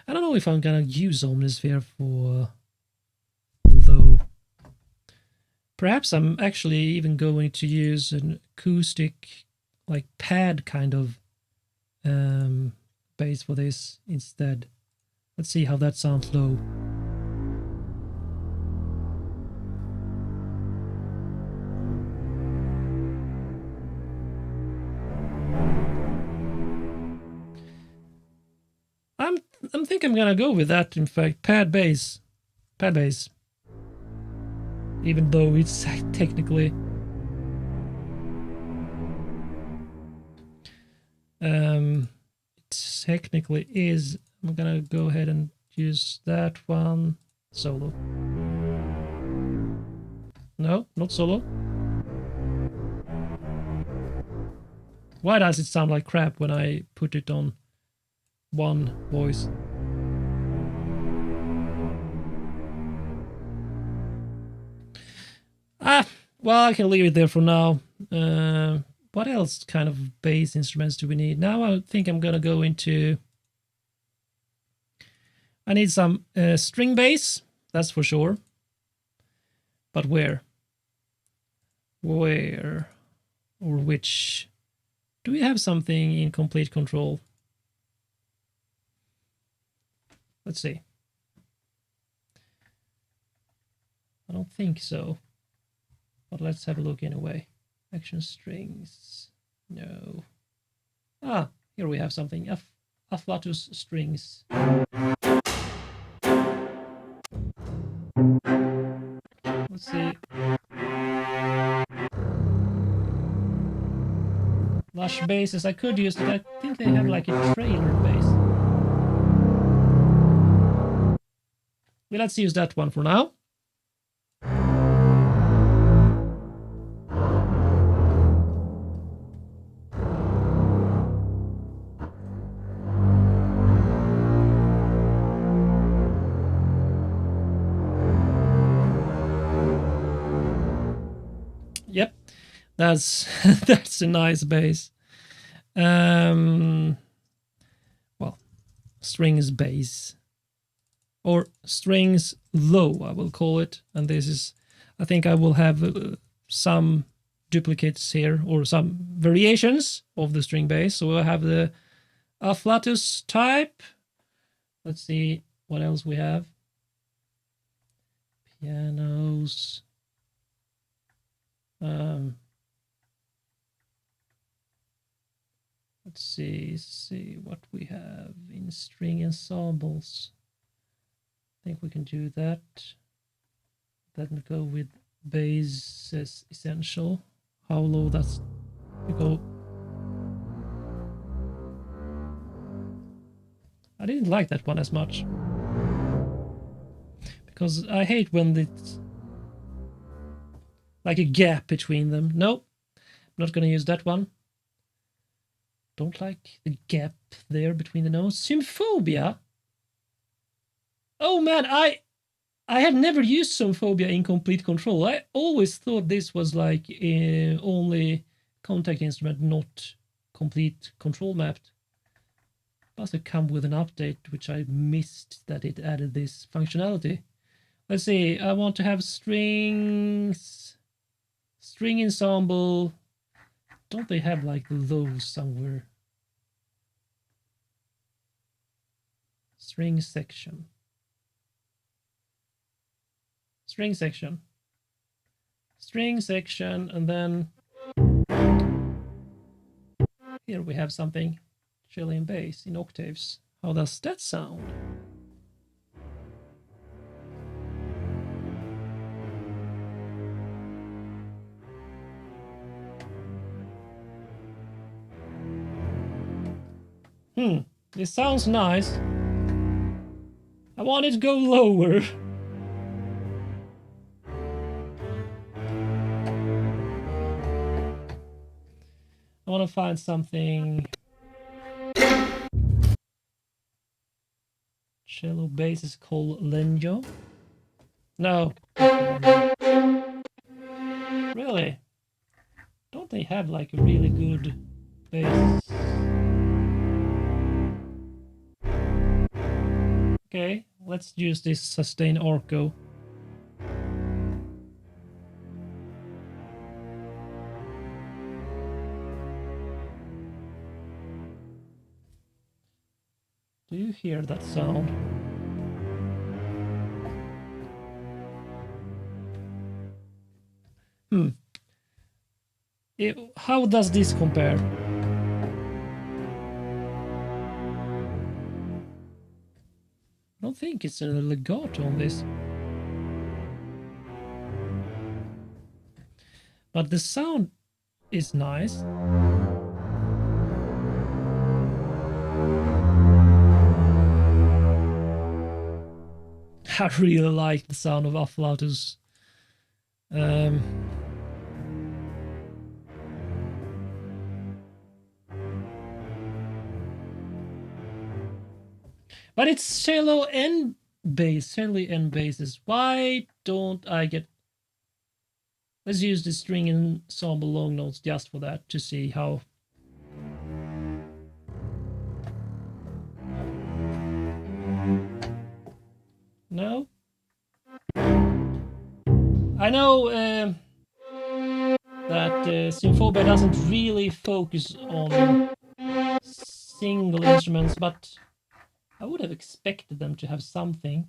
I don't know if I'm gonna use Omnisphere for low. Perhaps I'm actually even going to use an acoustic, like pad kind of bass for this instead. Let's see how that sounds low. I think I'm gonna go with that. In fact, pad bass. Even though it's technically it technically is. I'm gonna go ahead and use that one. Solo. No, not solo. Why does it sound like crap when I put it on one voice? Well, I can leave it there for now. What else kind of bass instruments do we need? Now I think I'm gonna go into... I need some string bass, that's for sure. But where? Where? Or which? Do we have something in Complete Control? Let's see. I don't think so. But let's have a look anyway. Action strings. No. Ah, here we have something. Afflatus strings. Let's see. Lush basses. I could use it. I think they have like a trailer bass. Well, let's use that one for now. Yep, that's that's a nice bass. Well, strings bass or strings low, I will call it. And this is, I think I will have some duplicates here or some variations of the string bass. So I have the afflatus type. Let's see what else we have. Pianos. Let's see what we have in string ensembles. I think we can do that. Then go with bass as essential. How low that's we go. I didn't like that one as much because I hate when it's like a gap between them. Nope, I'm not gonna use that one. Don't like the gap there between the notes. Symphobia. Oh man, I have never used Zonephobia in complete control. I always thought this was like only contact instrument, not complete control mapped. Must have come with an update, which I missed that it added this functionality. Let's see, I want to have strings, string ensemble. Don't they have like those somewhere? String section. String section. String section, and then here we have something. Chilean bass in octaves. How does that sound? This sounds nice. I want it to go lower. I want to find something. Cello bass is called Lenjo. No. Really? Don't they have like a really good bass? Okay, let's use this sustain Arco. Do you hear that sound? How does this compare? I don't think it's a legato on this. But the sound is nice. I really like the sound of Afflatus. But it's cello and bass, cello and basses. Why don't I get... Let's use the string ensemble long notes just for that to see how... No? I know that Symphonia doesn't really focus on single instruments, but I would have expected them to have something.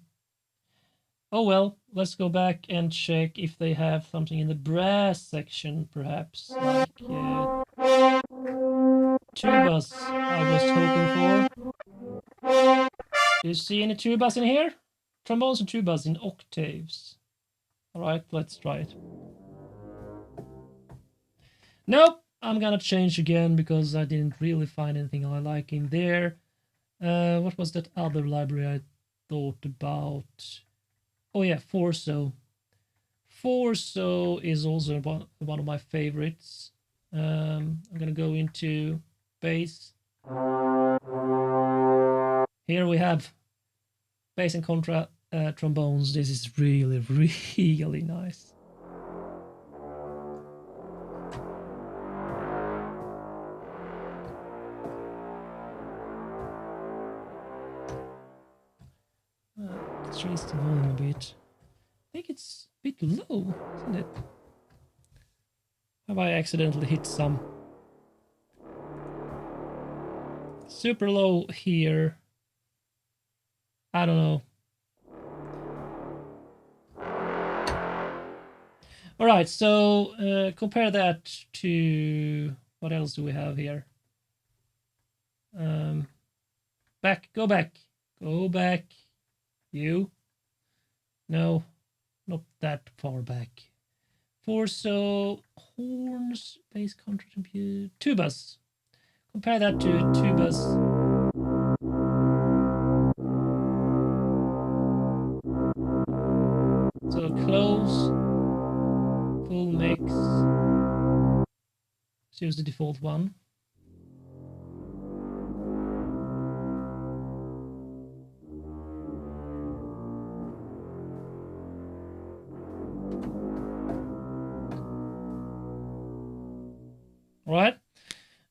Oh well, let's go back and check if they have something in the brass section, perhaps, like tubas I was hoping for. Do you see any tubas in here? Trombones and tubas in octaves. Alright, let's try it. Nope, I'm gonna change again because I didn't really find anything I like in there. What was that other library I thought about? Oh yeah, Forso. Forso is also one of my favorites. I'm gonna go into bass. Here we have bass and contra trombones. This is really, really nice. Let's raise the volume a bit. I think it's a bit low, isn't it? Have I accidentally hit some? Super low here. I don't know. All right, so compare that to what else do we have here? Go back. You? No, not that far back. Forso horns, bass contribute, tubas. Compare that to tubas. So close, full mix. Choose the default one. All right.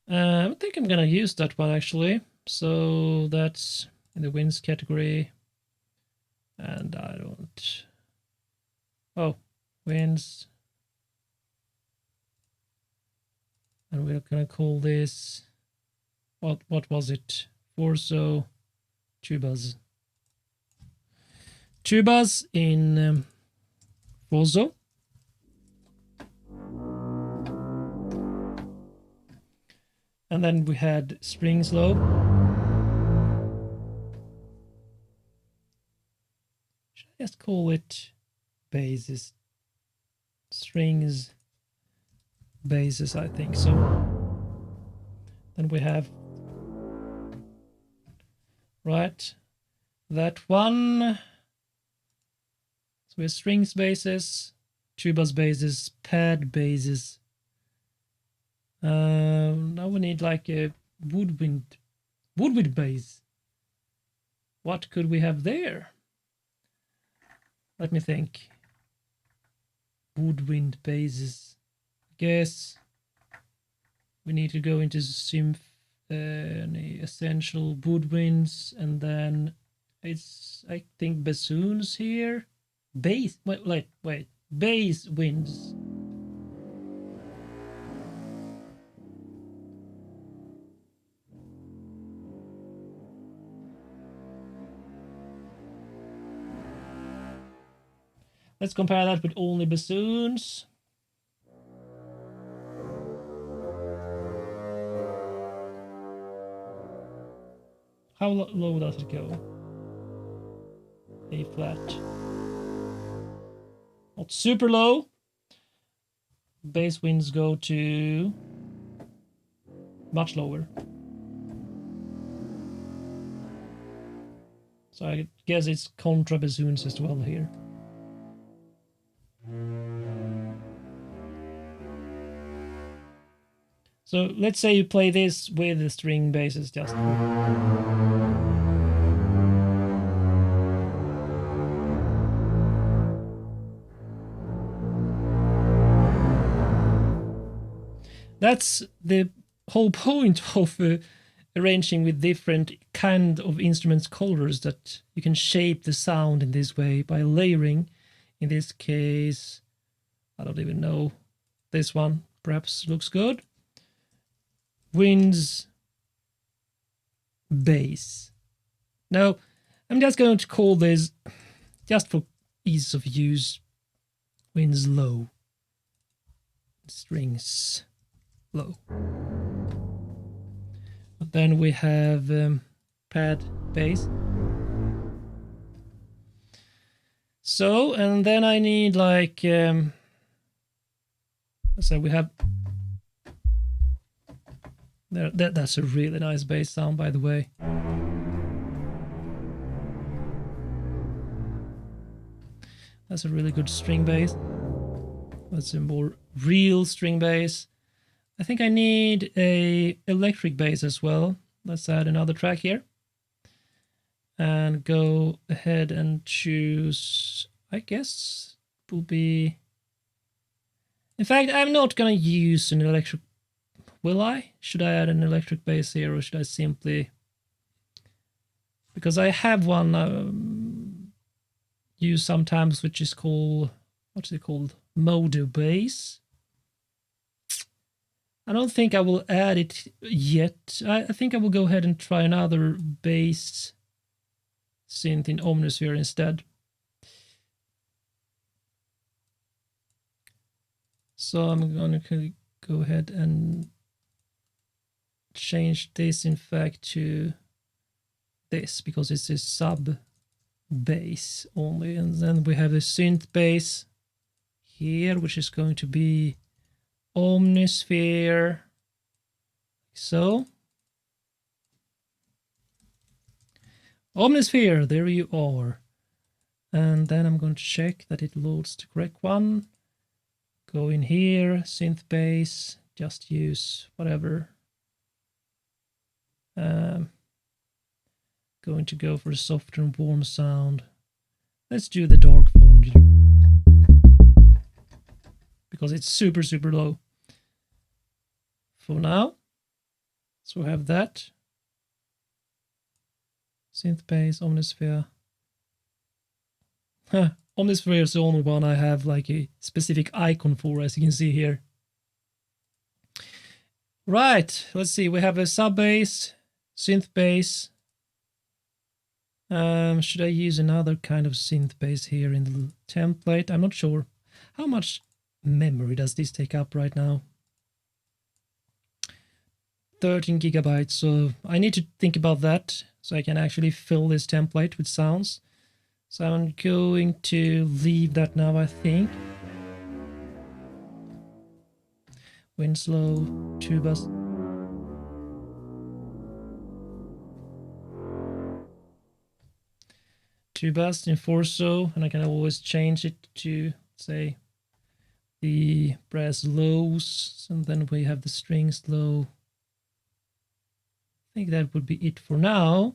I think I'm gonna use that one actually. So that's in the winds category. And I don't. Oh, winds. And we're gonna call this. What was it? Orso tubas. Tubas in Orso. And then we had strings low. Should I just call it basses? Strings, basses, I think so. Then we have, right, that one. So we have strings basses, tubas basses, pad basses. Now we need like a woodwind bass. What could we have there? Let me think. Woodwind basses. I guess we need to go into symphony essential woodwinds, and then it's, I think, bassoons here. Bass. Wait. Bass winds. Let's compare that with only bassoons. How low does it go? A flat. Not super low. Bass winds go to much lower. So I guess it's contra bassoons as well here. So let's say you play this with the string basses just. That's the whole point of arranging with different kind of instruments colors, that you can shape the sound in this way by layering. In this case, I don't even know, this one perhaps looks good. Winds bass. Now I'm just going to call this, just for ease of use, winds low, strings low. But then we have pad bass. So, and then I need like, let's say we have, there, that's a really nice bass sound, by the way. That's a really good string bass. That's a more real string bass. I think I need a electric bass as well. Let's add another track here. And go ahead and choose, I guess, will be... In fact, I'm not gonna use an electric... Will I? Should I add an electric bass here, or should I simply... Because I have one use sometimes, which is called... What's it called? Modo bass. I don't think I will add it yet. I think I will go ahead and try another bass synth in Omnisphere instead. So I'm going to go ahead and change this, in fact, to this, because it's a sub bass only. And then we have a synth bass here, which is going to be Omnisphere. So Omnisphere, there you are. And then I'm going to check that it loads the correct one. Go in here, synth bass, just use whatever. Going to go for a softer and warm sound. Let's do the dark font, because it's super low. for now. So we have that. Synth bass, Omnisphere. Omnisphere is the only one I have like a specific icon for, as you can see here. Right, let's see. We have a sub bass, synth bass. Should I use another kind of synth bass here in the template? I'm not sure. How much memory does this take up right now? 13 gigabytes, so I need to think about that so I can actually fill this template with sounds. So I'm going to leave that now, I think. Winslow, tubas. Tubas in Forso, and I can always change it to, say, the brass lows, and then we have the strings low. I think that would be it for now.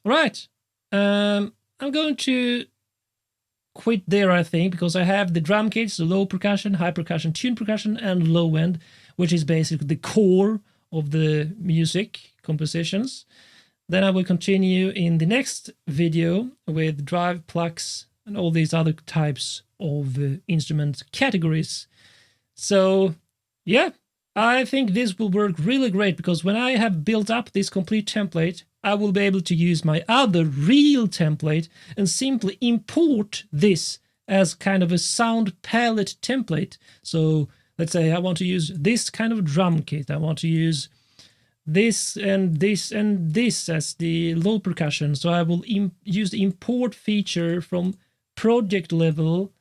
All right, I'm going to quit there, I think, because I have the drum kits, the low percussion, high percussion, tune percussion, and low end, which is basically the core of the music compositions. Then I will continue in the next video with drive, plucks, and all these other types of instrument categories. So, yeah, I think this will work really great, because when I have built up this complete template, I will be able to use my other real template and simply import this as kind of a sound palette template. So let's say I want to use this kind of drum kit. I want to use this and this and this as the low percussion. So I will use the import feature from project level,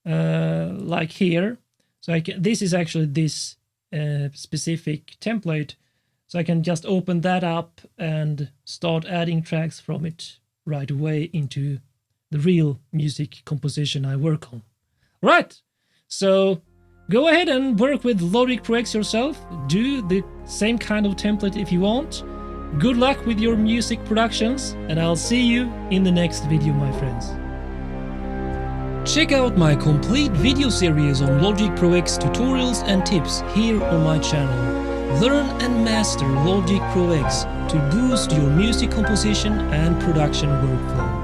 like here. So this is actually this specific template. So I can just open that up and start adding tracks from it right away into the real music composition I work on. Right, so go ahead and work with Logic Pro X yourself. Do the same kind of template if you want. Good luck with your music productions, and I'll see you in the next video, my friends. Check out my complete video series on Logic Pro X tutorials and tips here on my channel. Learn and master Logic Pro X to boost your music composition and production workflow.